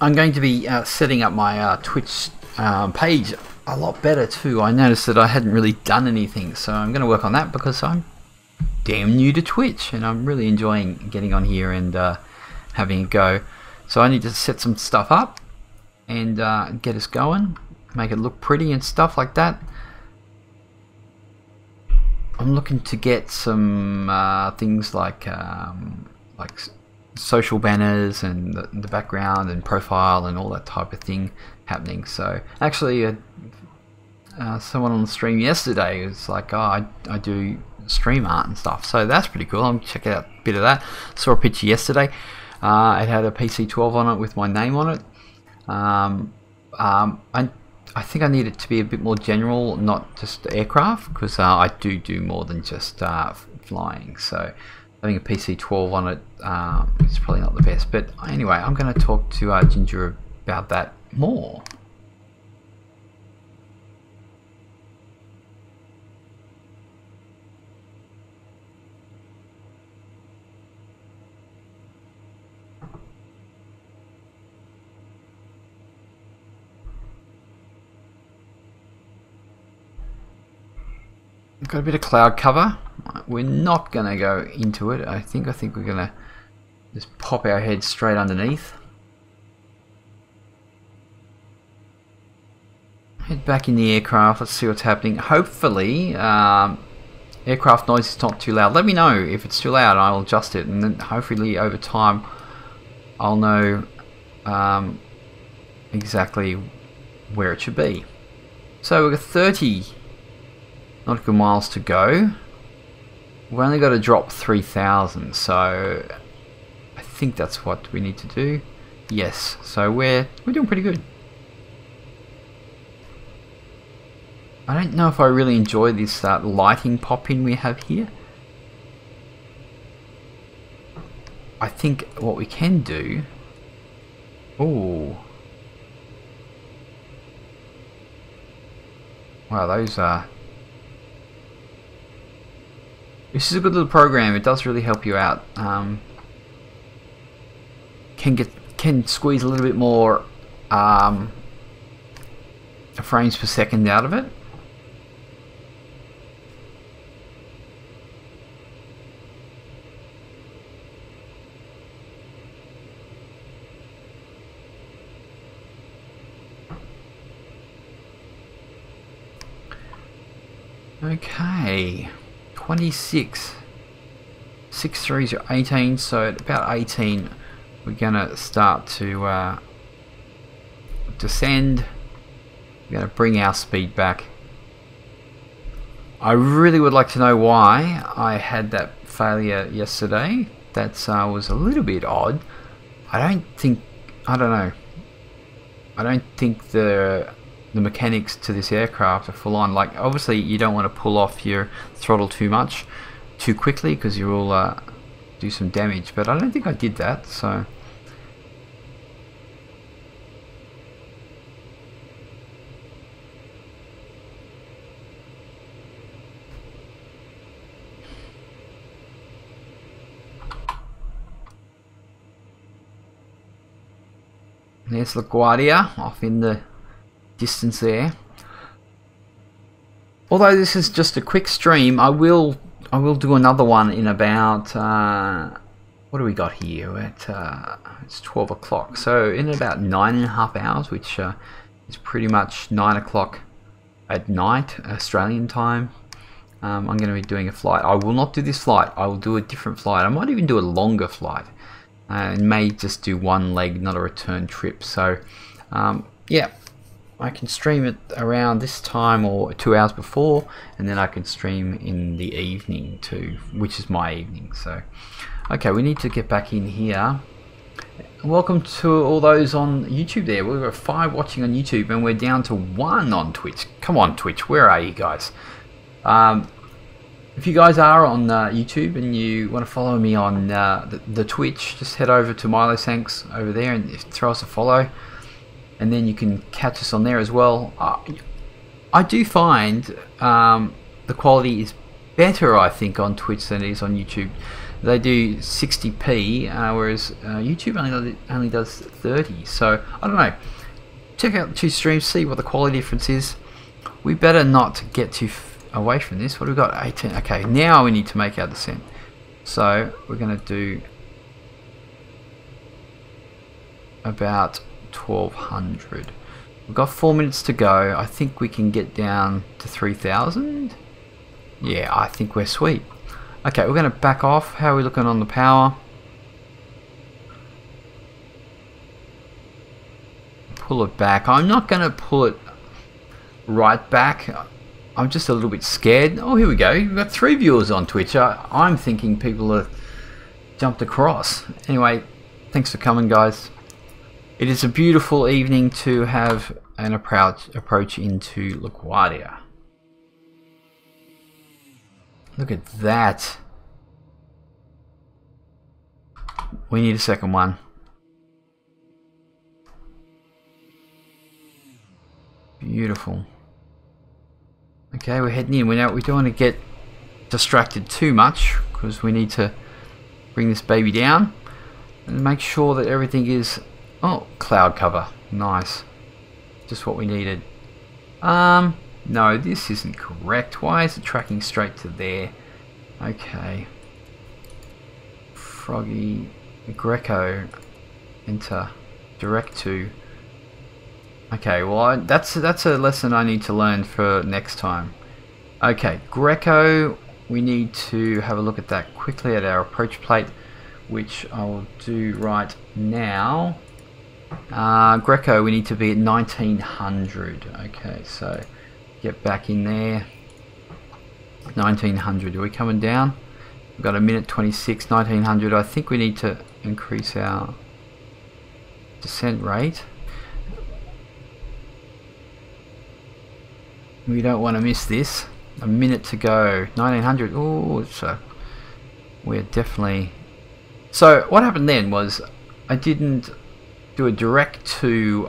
I'm going to be setting up my Twitch page a lot better too. I noticed that I hadn't really done anything, so I'm going to work on that because I'm damn new to Twitch and I'm really enjoying getting on here and having a go. So I need to set some stuff up and get us going, make it look pretty and stuff like that. I'm looking to get some things like social banners and the background and profile and all that type of thing happening. So actually someone on the stream yesterday was like, oh, I do stream art and stuff, so that's pretty cool. I'm checking out a bit of that. Saw a picture yesterday. It had a PC-12 on it with my name on it. I think I need it to be a bit more general, not just aircraft, because I do more than just flying. So having a PC-12 on it is probably not the best. But anyway, I'm going to talk to Ginger about that more. Got a bit of cloud cover. We're not going to go into it. I think we're going to just pop our head straight underneath. Head back in the aircraft. Let's see what's happening. Hopefully, aircraft noise is not too loud. Let me know if it's too loud. I'll adjust it, and then hopefully over time, I'll know exactly where it should be. So we've got 30 nautical miles to go. We've only got to drop 3000, so I think that's what we need to do. Yes, so we're doing pretty good. I don't know if I really enjoy this lighting pop-in we have here. I think what we can do... Ooh. Wow, those are... This is a good little program. It does really help you out. Can squeeze a little bit more frames per second out of it. Okay. 26, 6 3s are 18, so at about 18 we're gonna start to descend. We're gonna bring our speed back. I really would like to know why I had that failure yesterday. That was a little bit odd. I don't know. I don't think the mechanics to this aircraft are full on. Like, obviously you don't want to pull off your throttle too much too quickly because you will do some damage, but I don't think I did that. So There's LaGuardia off in the distance there. Although this is just a quick stream, I will do another one in about what do we got here? We're at it's 12 o'clock, so in about 9.5 hours, which is pretty much 9 o'clock at night Australian time. I'm going to be doing a flight. I will not do this flight. I will do a different flight. I might even do a longer flight. And may just do one leg, not a return trip. So, yeah, I can stream it around this time or 2 hours before, and then I can stream in the evening too, which is my evening. So, okay, we need to get back in here. Welcome to all those on YouTube there. We've got 5 watching on YouTube, and we're down to 1 on Twitch. Come on, Twitch, where are you guys? If you guys are on YouTube and you want to follow me on the Twitch, just head over to MiloSanks over there and throw us a follow, and then you can catch us on there as well. I do find the quality is better, I think, on Twitch than it is on YouTube. They do 60p, whereas YouTube only does 30. So I don't know. Check out the 2 streams, see what the quality difference is. We better not get too away from this. What have we got? 18. Okay, now we need to make our descent. So we're going to do about 1200. We've got 4 minutes to go. I think we can get down to 3000. Yeah, I think we're sweet. Okay, we're going to back off. How are we looking on the power? Pull it back. I'm not going to pull it right back. I'm just a little bit scared. Oh, here we go. We've got 3 viewers on Twitch. I'm thinking people have jumped across. Anyway, thanks for coming, guys. It is a beautiful evening to have an approach into LaGuardia. Look at that. We need a second one. Beautiful. Okay, we're heading in. We don't want to get distracted too much because we need to bring this baby down and make sure that everything is... Oh, cloud cover. Nice. Just what we needed. No, this isn't correct. Why is it tracking straight to there? Okay. Froggy, Greco, enter, direct to. Okay, well that's a lesson I need to learn for next time. Okay, Greco, we need to have a look at that quickly at our approach plate, which I will do right now. Greco, we need to be at 1900. Okay, so get back in there. 1900. Are we coming down? We've got a minute 26. 1900. I think we need to increase our descent rate. We don't want to miss this. A minute to go. 1900. Oh, so we're definitely... So what happened then was I didn't do a direct to...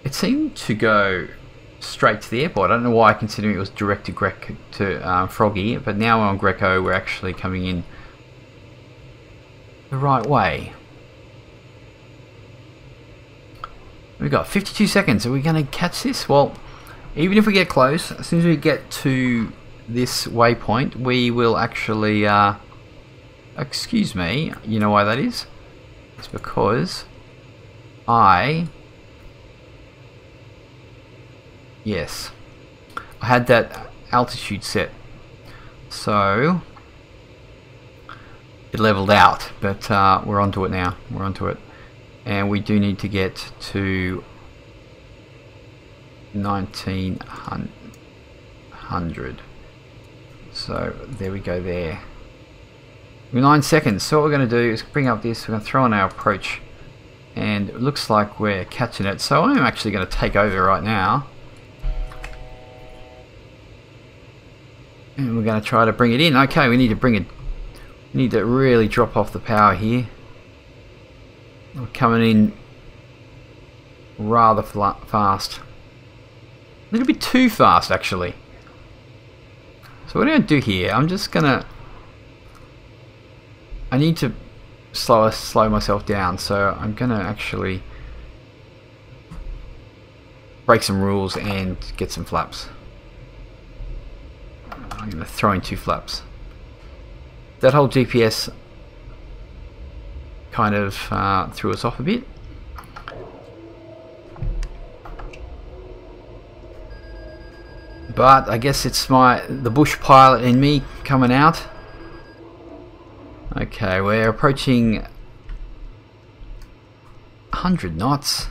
it seemed to go straight to the airport. I don't know why, considering it was direct to Froggy, but now on Greco we're actually coming in the right way. We've got 52 seconds. Are we going to catch this? Well, even if we get close, as soon as we get to this waypoint, we will actually... excuse me, you know why that is? It's because yes, I had that altitude set, so it leveled out, but we're onto it now. We're onto it, and we do need to get to 1900. So there we go there. 9 seconds. So what we're going to do is bring up this. We're going to throw on our approach, and it looks like we're catching it. So I'm actually going to take over right now. And we're going to try to bring it in. Okay, we need to bring it. We need to really drop off the power here. We're coming in rather fast. A little bit too fast, actually. So what I'm going to do here, I'm just going to... I need to slow myself down. So I'm gonna actually break some rules and get some flaps. I'm gonna throw in 2 flaps. That whole GPS kind of threw us off a bit. But I guess it's the bush pilot in me coming out. Okay, we're approaching 100 knots.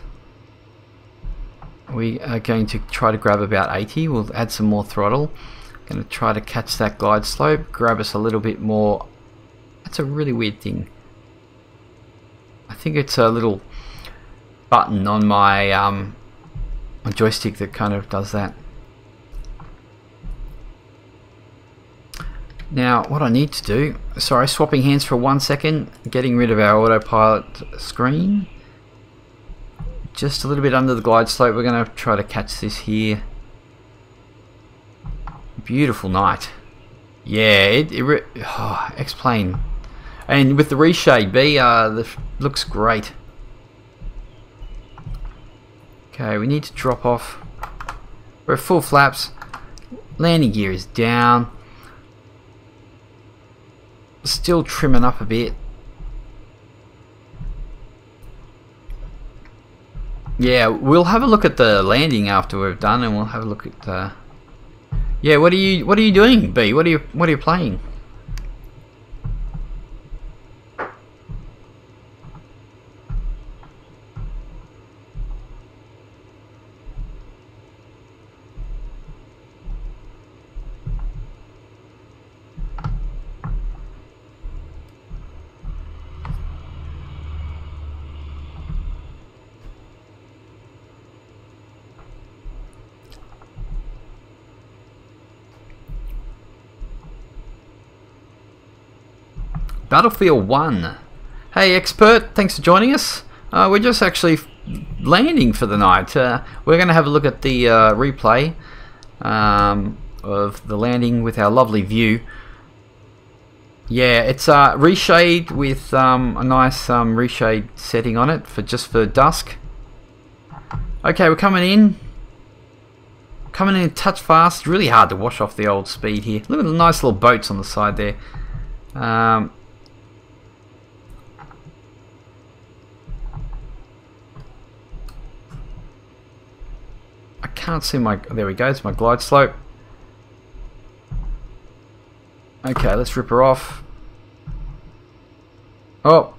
We are going to try to grab about 80. We'll add some more throttle. Going to try to catch that glide slope, grab us a little bit more. That's a really weird thing. I think it's a little button on my joystick that kind of does that. Now what I need to do, sorry, swapping hands for 1 second, getting rid of our autopilot screen. Just a little bit under the glide slope, we're going to try to catch this here. Beautiful night. Yeah, X-Plane. And with the reshade B, looks great. Okay, we need to drop off. We're at full flaps. Landing gear is down. Still trimming up a bit. Yeah, we'll have a look at the landing after we've done, and we'll have a look at. Yeah, what are you doing, B? What are you playing? Battlefield 1. Hey Expert, thanks for joining us. We're just actually landing for the night. We're going to have a look at the replay of the landing with our lovely view. Yeah, it's reshade with a nice reshade setting on it for just for dusk. Okay, we're coming in. Coming in a touch fast. It's really hard to wash off the old speed here. Look at the nice little boats on the side there. I can't see my... There we go, it's my glide slope. Okay, let's rip her off. Oh,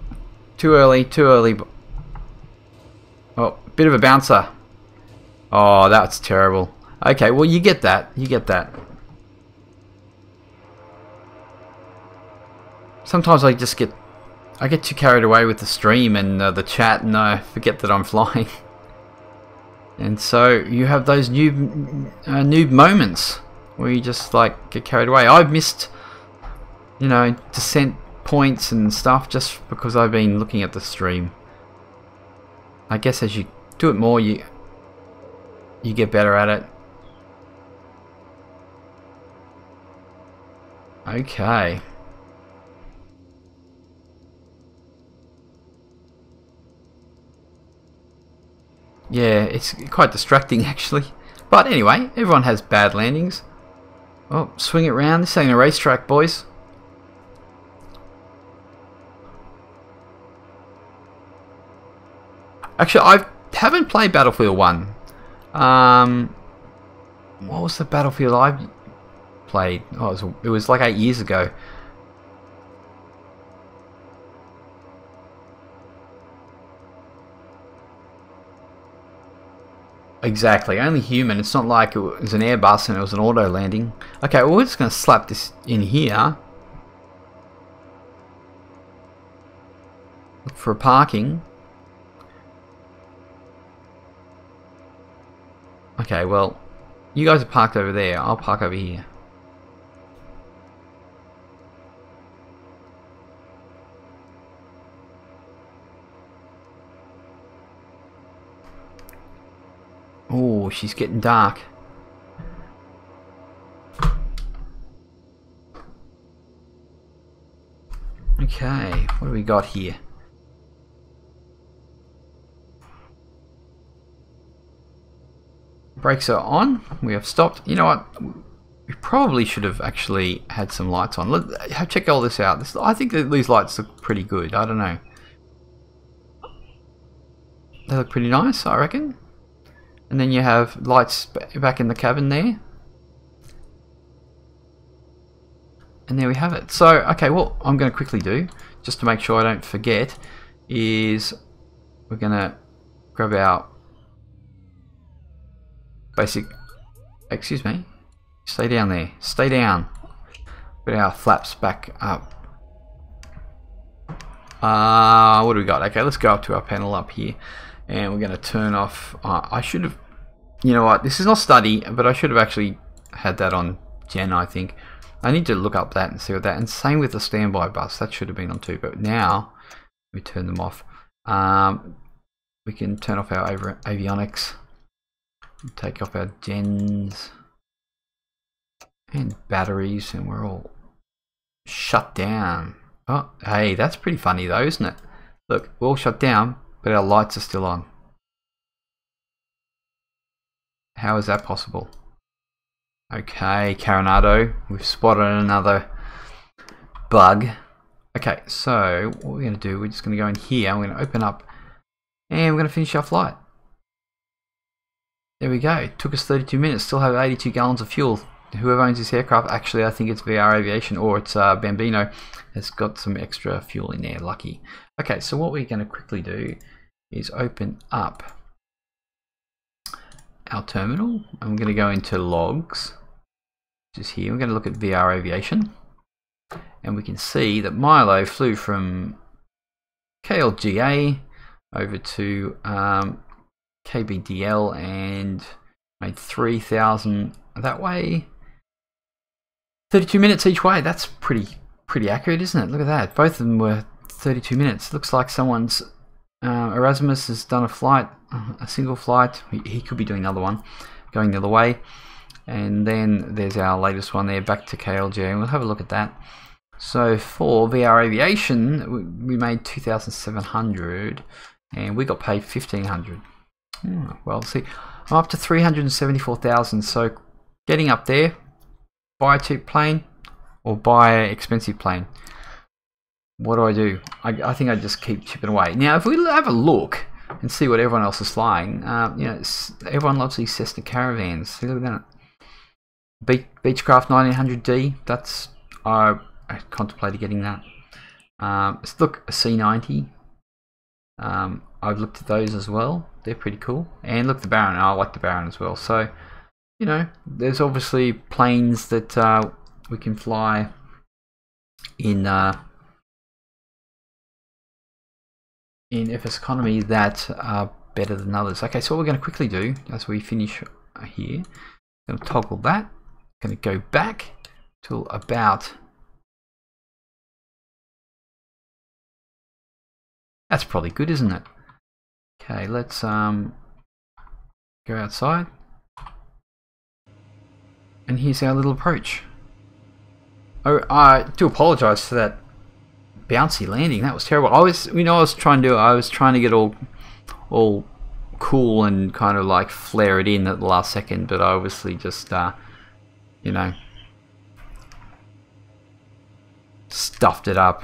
too early, too early. Oh, bit of a bouncer. Oh, that's terrible. Okay, well you get that, you get that. Sometimes I get too carried away with the stream and the chat, and I forget that I'm flying. And so you have those noob moments where you just like get carried away. I've missed, you know, descent points and stuff just because I've been looking at the stream. I guess as you do it more, you get better at it. Okay. Yeah, it's quite distracting actually. But anyway, everyone has bad landings. Oh, swing it round. This ain't a racetrack, boys. Actually, I haven't played Battlefield 1. What was the Battlefield I played? Oh, it was like 8 years ago. Exactly, only human. It's not like it was an Airbus and it was an auto landing. Okay, well we're just going to slap this in here. Look for a parking. Okay, well, you guys are parked over there. I'll park over here. Oh, she's getting dark. Okay, what do we got here? Brakes are on. We have stopped. You know what? We probably should have actually had some lights on. Check all this out. I think that these lights look pretty good. I don't know. They look pretty nice, I reckon. And then you have lights back in the cabin there. And there we have it. So, okay, what I'm going to quickly do, just to make sure I don't forget, is we're going to grab our basic... Excuse me. Stay down there. Stay down. Put our flaps back up. What do we got? Okay, let's go up to our panel up here. And we're going to turn off... I should have... You know what? This is not study, but I should have actually had that on Gen, I think. I need to look up that and see what that... And same with the standby bus. That should have been on too. But now, we turn them off. We can turn off our avionics. Take off our gens. And batteries. And we're all shut down. Oh, hey, that's pretty funny though, isn't it? Look, we're all shut down, but our lights are still on. How is that possible? Okay, Coronado, we've spotted another bug. Okay, so what we're going to do, we're just going to go in here, we're going to open up, and we're going to finish our flight. There we go. It took us 32 minutes, still have 82 gallons of fuel. Whoever owns this aircraft, actually I think it's VRAviation or it's Bambino, has got some extra fuel in there, lucky. Okay, so what we're going to quickly do is open up our terminal, and we're going to go into logs, which is here. We're going to look at VRAviation, and we can see that Milo flew from KLGA over to KBDL and made 3,000 that way. 32 minutes each way. That's pretty accurate, isn't it? Look at that. Both of them were 32 minutes. Looks like someone's Erasmus has done a flight, a single flight. He could be doing another one, going the other way. And then there's our latest one there, back to KLGA, and we'll have a look at that. So for VRAviation, we made 2,700, and we got paid 1,500. Well, see, I'm up to 374,000. So getting up there, buy a cheap plane or buy an expensive plane. What do? I think I just keep chipping away. Now, if we have a look and see what everyone else is flying, you know, everyone loves these Cessna Caravans. See, look at that. Beechcraft 1900D. That's I contemplated getting that. Let's look, a C90. I've looked at those as well. They're pretty cool. And look, the Baron. I like the Baron as well. So, you know, there's obviously planes that we can fly in Fseconomy that are better than others. Okay, so what we're going to quickly do as we finish here, I'm going to toggle that. Going to go back to about. That's probably good, isn't it? Okay, let's go outside. And here's our little approach. Oh, I do apologise for that bouncy landing. That was terrible. I was trying to get all cool and kind of like flare it in at the last second, but I obviously just you know, stuffed it up.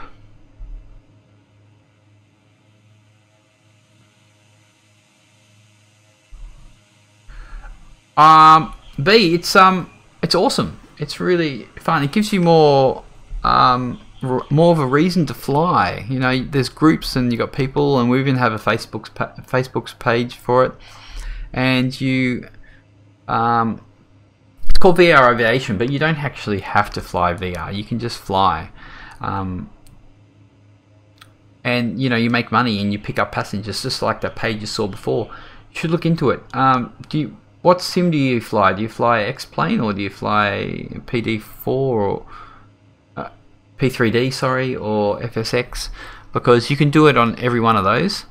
It's awesome. It's really fun. It gives you more of a reason to fly. You know, there's groups and you got people, and we even have a Facebook's page for it. And you, it's called VRAviation, but you don't actually have to fly VR. You can just fly, and you know, you make money and you pick up passengers, just like that page you saw before. You should look into it. What sim do you fly? Do you fly X-Plane, or do you fly PD4 or P3D, sorry, or FSX? Because you can do it on every one of those,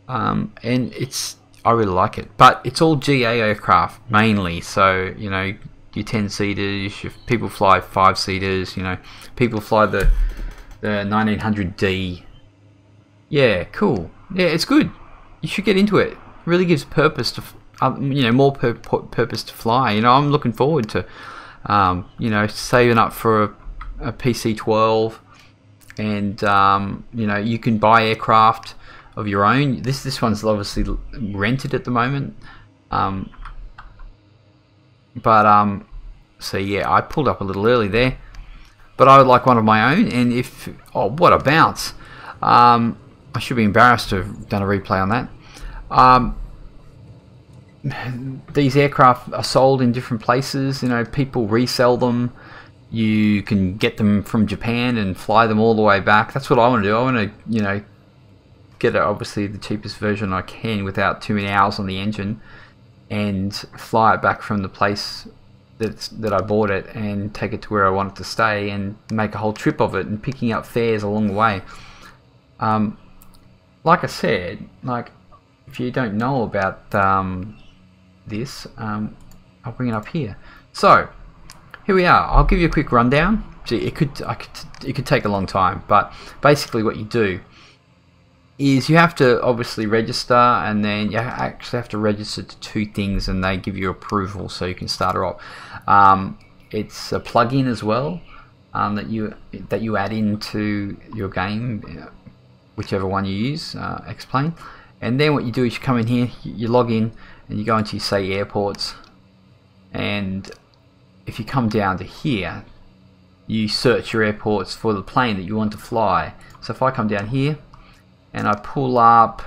and I really like it. But it's all GA aircraft mainly, so you know, your 10-seaters. People fly 5-seaters. You know, people fly the the 1900D. Yeah, cool. Yeah, it's good. You should get into it. It really gives purpose to, you know, more purpose to fly. You know, I'm looking forward to, you know, saving up for a PC-12, and you know, you can buy aircraft of your own. This one's obviously rented at the moment, so yeah, I pulled up a little early there, but I would like one of my own. And if, oh, what a bounce! I should be embarrassed to have done a replay on that. These aircraft are sold in different places. You know, people resell them. You can get them from Japan and fly them all the way back. That's what I want to do. I want to, you know, get obviously the cheapest version I can without too many hours on the engine, and fly it back from the place that I bought it, and take it to where I want it to stay, and make a whole trip of it, and picking up fares along the way. Like I said, like, if you don't know about this, I'll bring it up here. So here we are. I'll give you a quick rundown. See, it could take a long time, but basically what you do is you have to obviously register, and then you actually have to register to 2 things, and they give you approval so you can start it off. It's a plugin as well, that you add into your game, whichever one you use, X-Plane. And then what you do is you come in here, you log in, and you go into, say, airports, and if you come down to here, you search your airports for the plane that you want to fly. So if I come down here and I pull up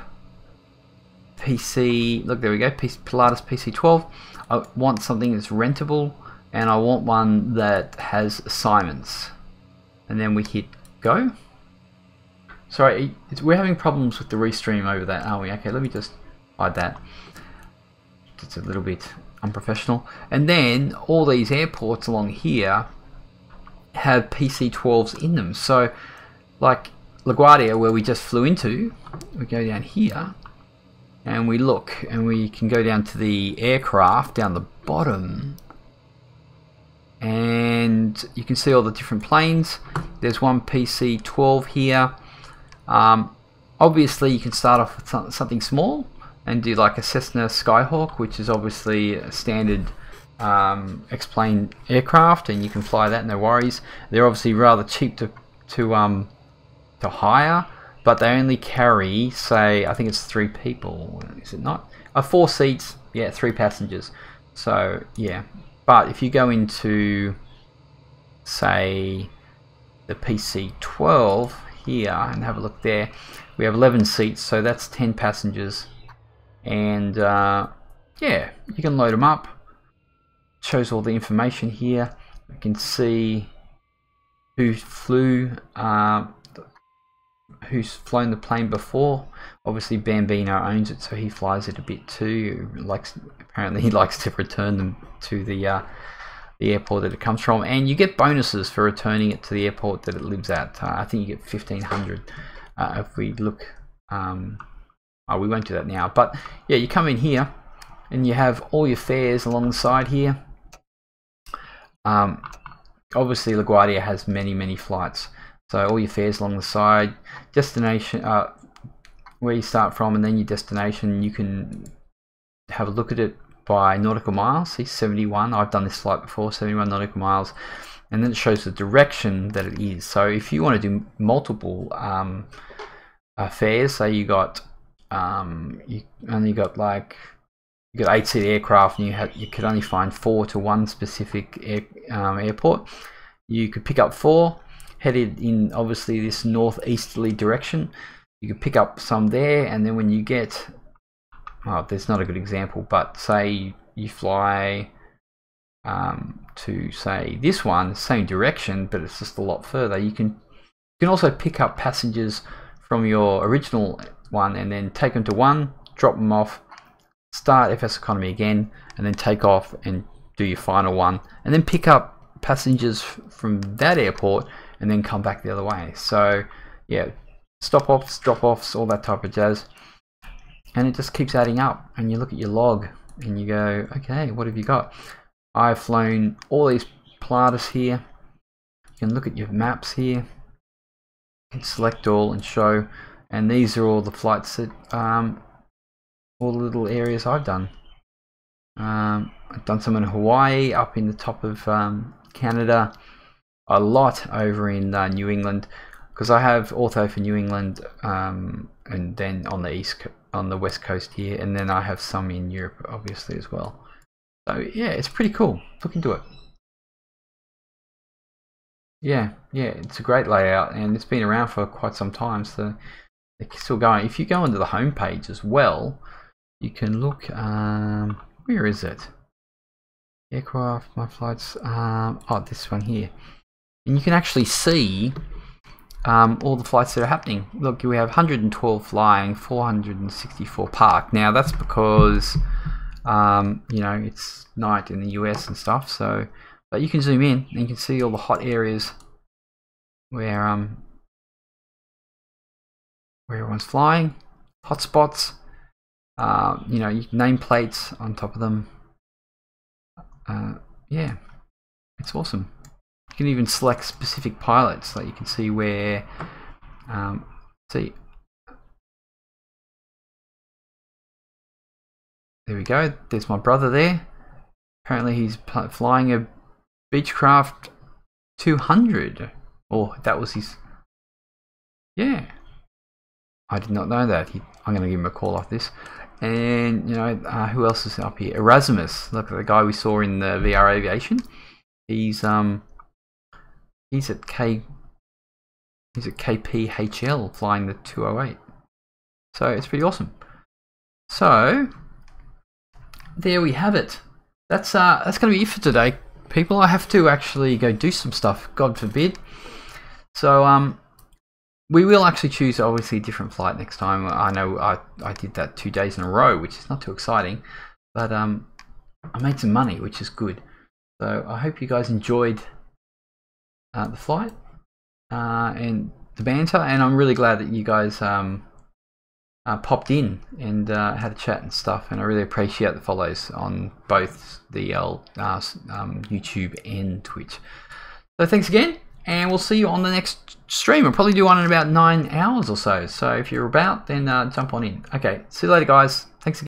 PC, look, there we go, Pilatus PC-12. I want something that's rentable, and I want one that has assignments. And then we hit go. Sorry, we're having problems with the restream over that, aren't we? Okay, let me just hide that. It's a little bit unprofessional. And then all these airports along here have PC-12s in them. So, like LaGuardia, where we just flew into, we go down here and we look, and we can go down to the aircraft down the bottom, and you can see all the different planes. There's one PC-12 here. Obviously you can start off with something small and do like a Cessna Skyhawk, which is obviously a standard X-Plane aircraft, and you can fly that, no worries. They're obviously rather cheap to hire, but they only carry, say, I think it's 3 people, is it not? 4 seats, yeah, 3 passengers. So yeah, but if you go into, say, the PC-12 here and have a look there, we have 11 seats, so that's 10 passengers. And yeah, you can load them up. It shows all the information here. You can see who flew, who's flown the plane before. Obviously Bambino owns it, so he flies it a bit too. Apparently he likes to return them to the airport that it comes from, and you get bonuses for returning it to the airport that it lives at. I think you get 1,500 if we look. Oh, we won't do that now, but yeah, you come in here and you have all your fares along the side here. Obviously LaGuardia has many flights, so all your fares along the side, destination, where you start from, and then your destination. You can have a look at it by nautical miles. See, 71, I've done this flight before, 71 nautical miles, and then it shows the direction that it is. So if you want to do multiple fares, say you got you only got like, you got 8-seat aircraft, and you could only find 4 to one specific airport, you could pick up 4 headed in obviously this northeasterly direction. You could pick up some there, and then when you get, oh, there's not a good example, but say you fly to, say, this one, same direction, but it's just a lot further. You can also pick up passengers from your original one, and then take them to one, drop them off, start Fseconomy again, and then take off and do your final one, and then pick up passengers from that airport, and then come back the other way. So yeah, stop-offs, drop-offs, all that type of jazz. And it just keeps adding up, and you look at your log and you go, okay, what have you got? I've flown all these Pilatus here. You can look at your maps here. and select all and show, and these are all the flights that all the little areas I've done. I've done some in Hawaii, up in the top of Canada, a lot over in New England, because I have ortho for New England, and then on the west coast here, and then I have some in Europe obviously as well. So yeah, it's pretty cool. Look into it. Yeah, it's a great layout, and it's been around for quite some time, so it's still going. If you go into the home page as well, you can look. Where is it? Aircraft, my flights. Oh, this one here, and you can actually see all the flights that are happening. Look, we have 112 flying, 464 parked. Now that's because you know, it's night in the US and stuff. So, but you can zoom in and you can see all the hot areas where everyone's flying, hot spots. You know, nameplates on top of them. Yeah, it's awesome. You can even select specific pilots, like you can see where. See, there we go. There's my brother there. Apparently, he's flying a Beechcraft 200. Oh, that was his. Yeah, I did not know that. I'm going to give him a call off this. And you know, who else is up here? Erasmus. Look at the guy we saw in the VRAviation. He's at KPHL flying the 208. So it's pretty awesome. So there we have it. That's going to be it for today, people. I have to actually go do some stuff, God forbid. So we will actually choose obviously a different flight next time. I know I did that 2 days in a row, which is not too exciting, but I made some money, which is good. So I hope you guys enjoyed the flight and the banter, and I'm really glad that you guys popped in and had a chat and stuff, and I really appreciate the follows on both the YouTube and Twitch. So thanks again, and we'll see you on the next stream. I'll probably do one in about 9 hours or so. So if you're about, then jump on in. Okay, see you later, guys. Thanks again.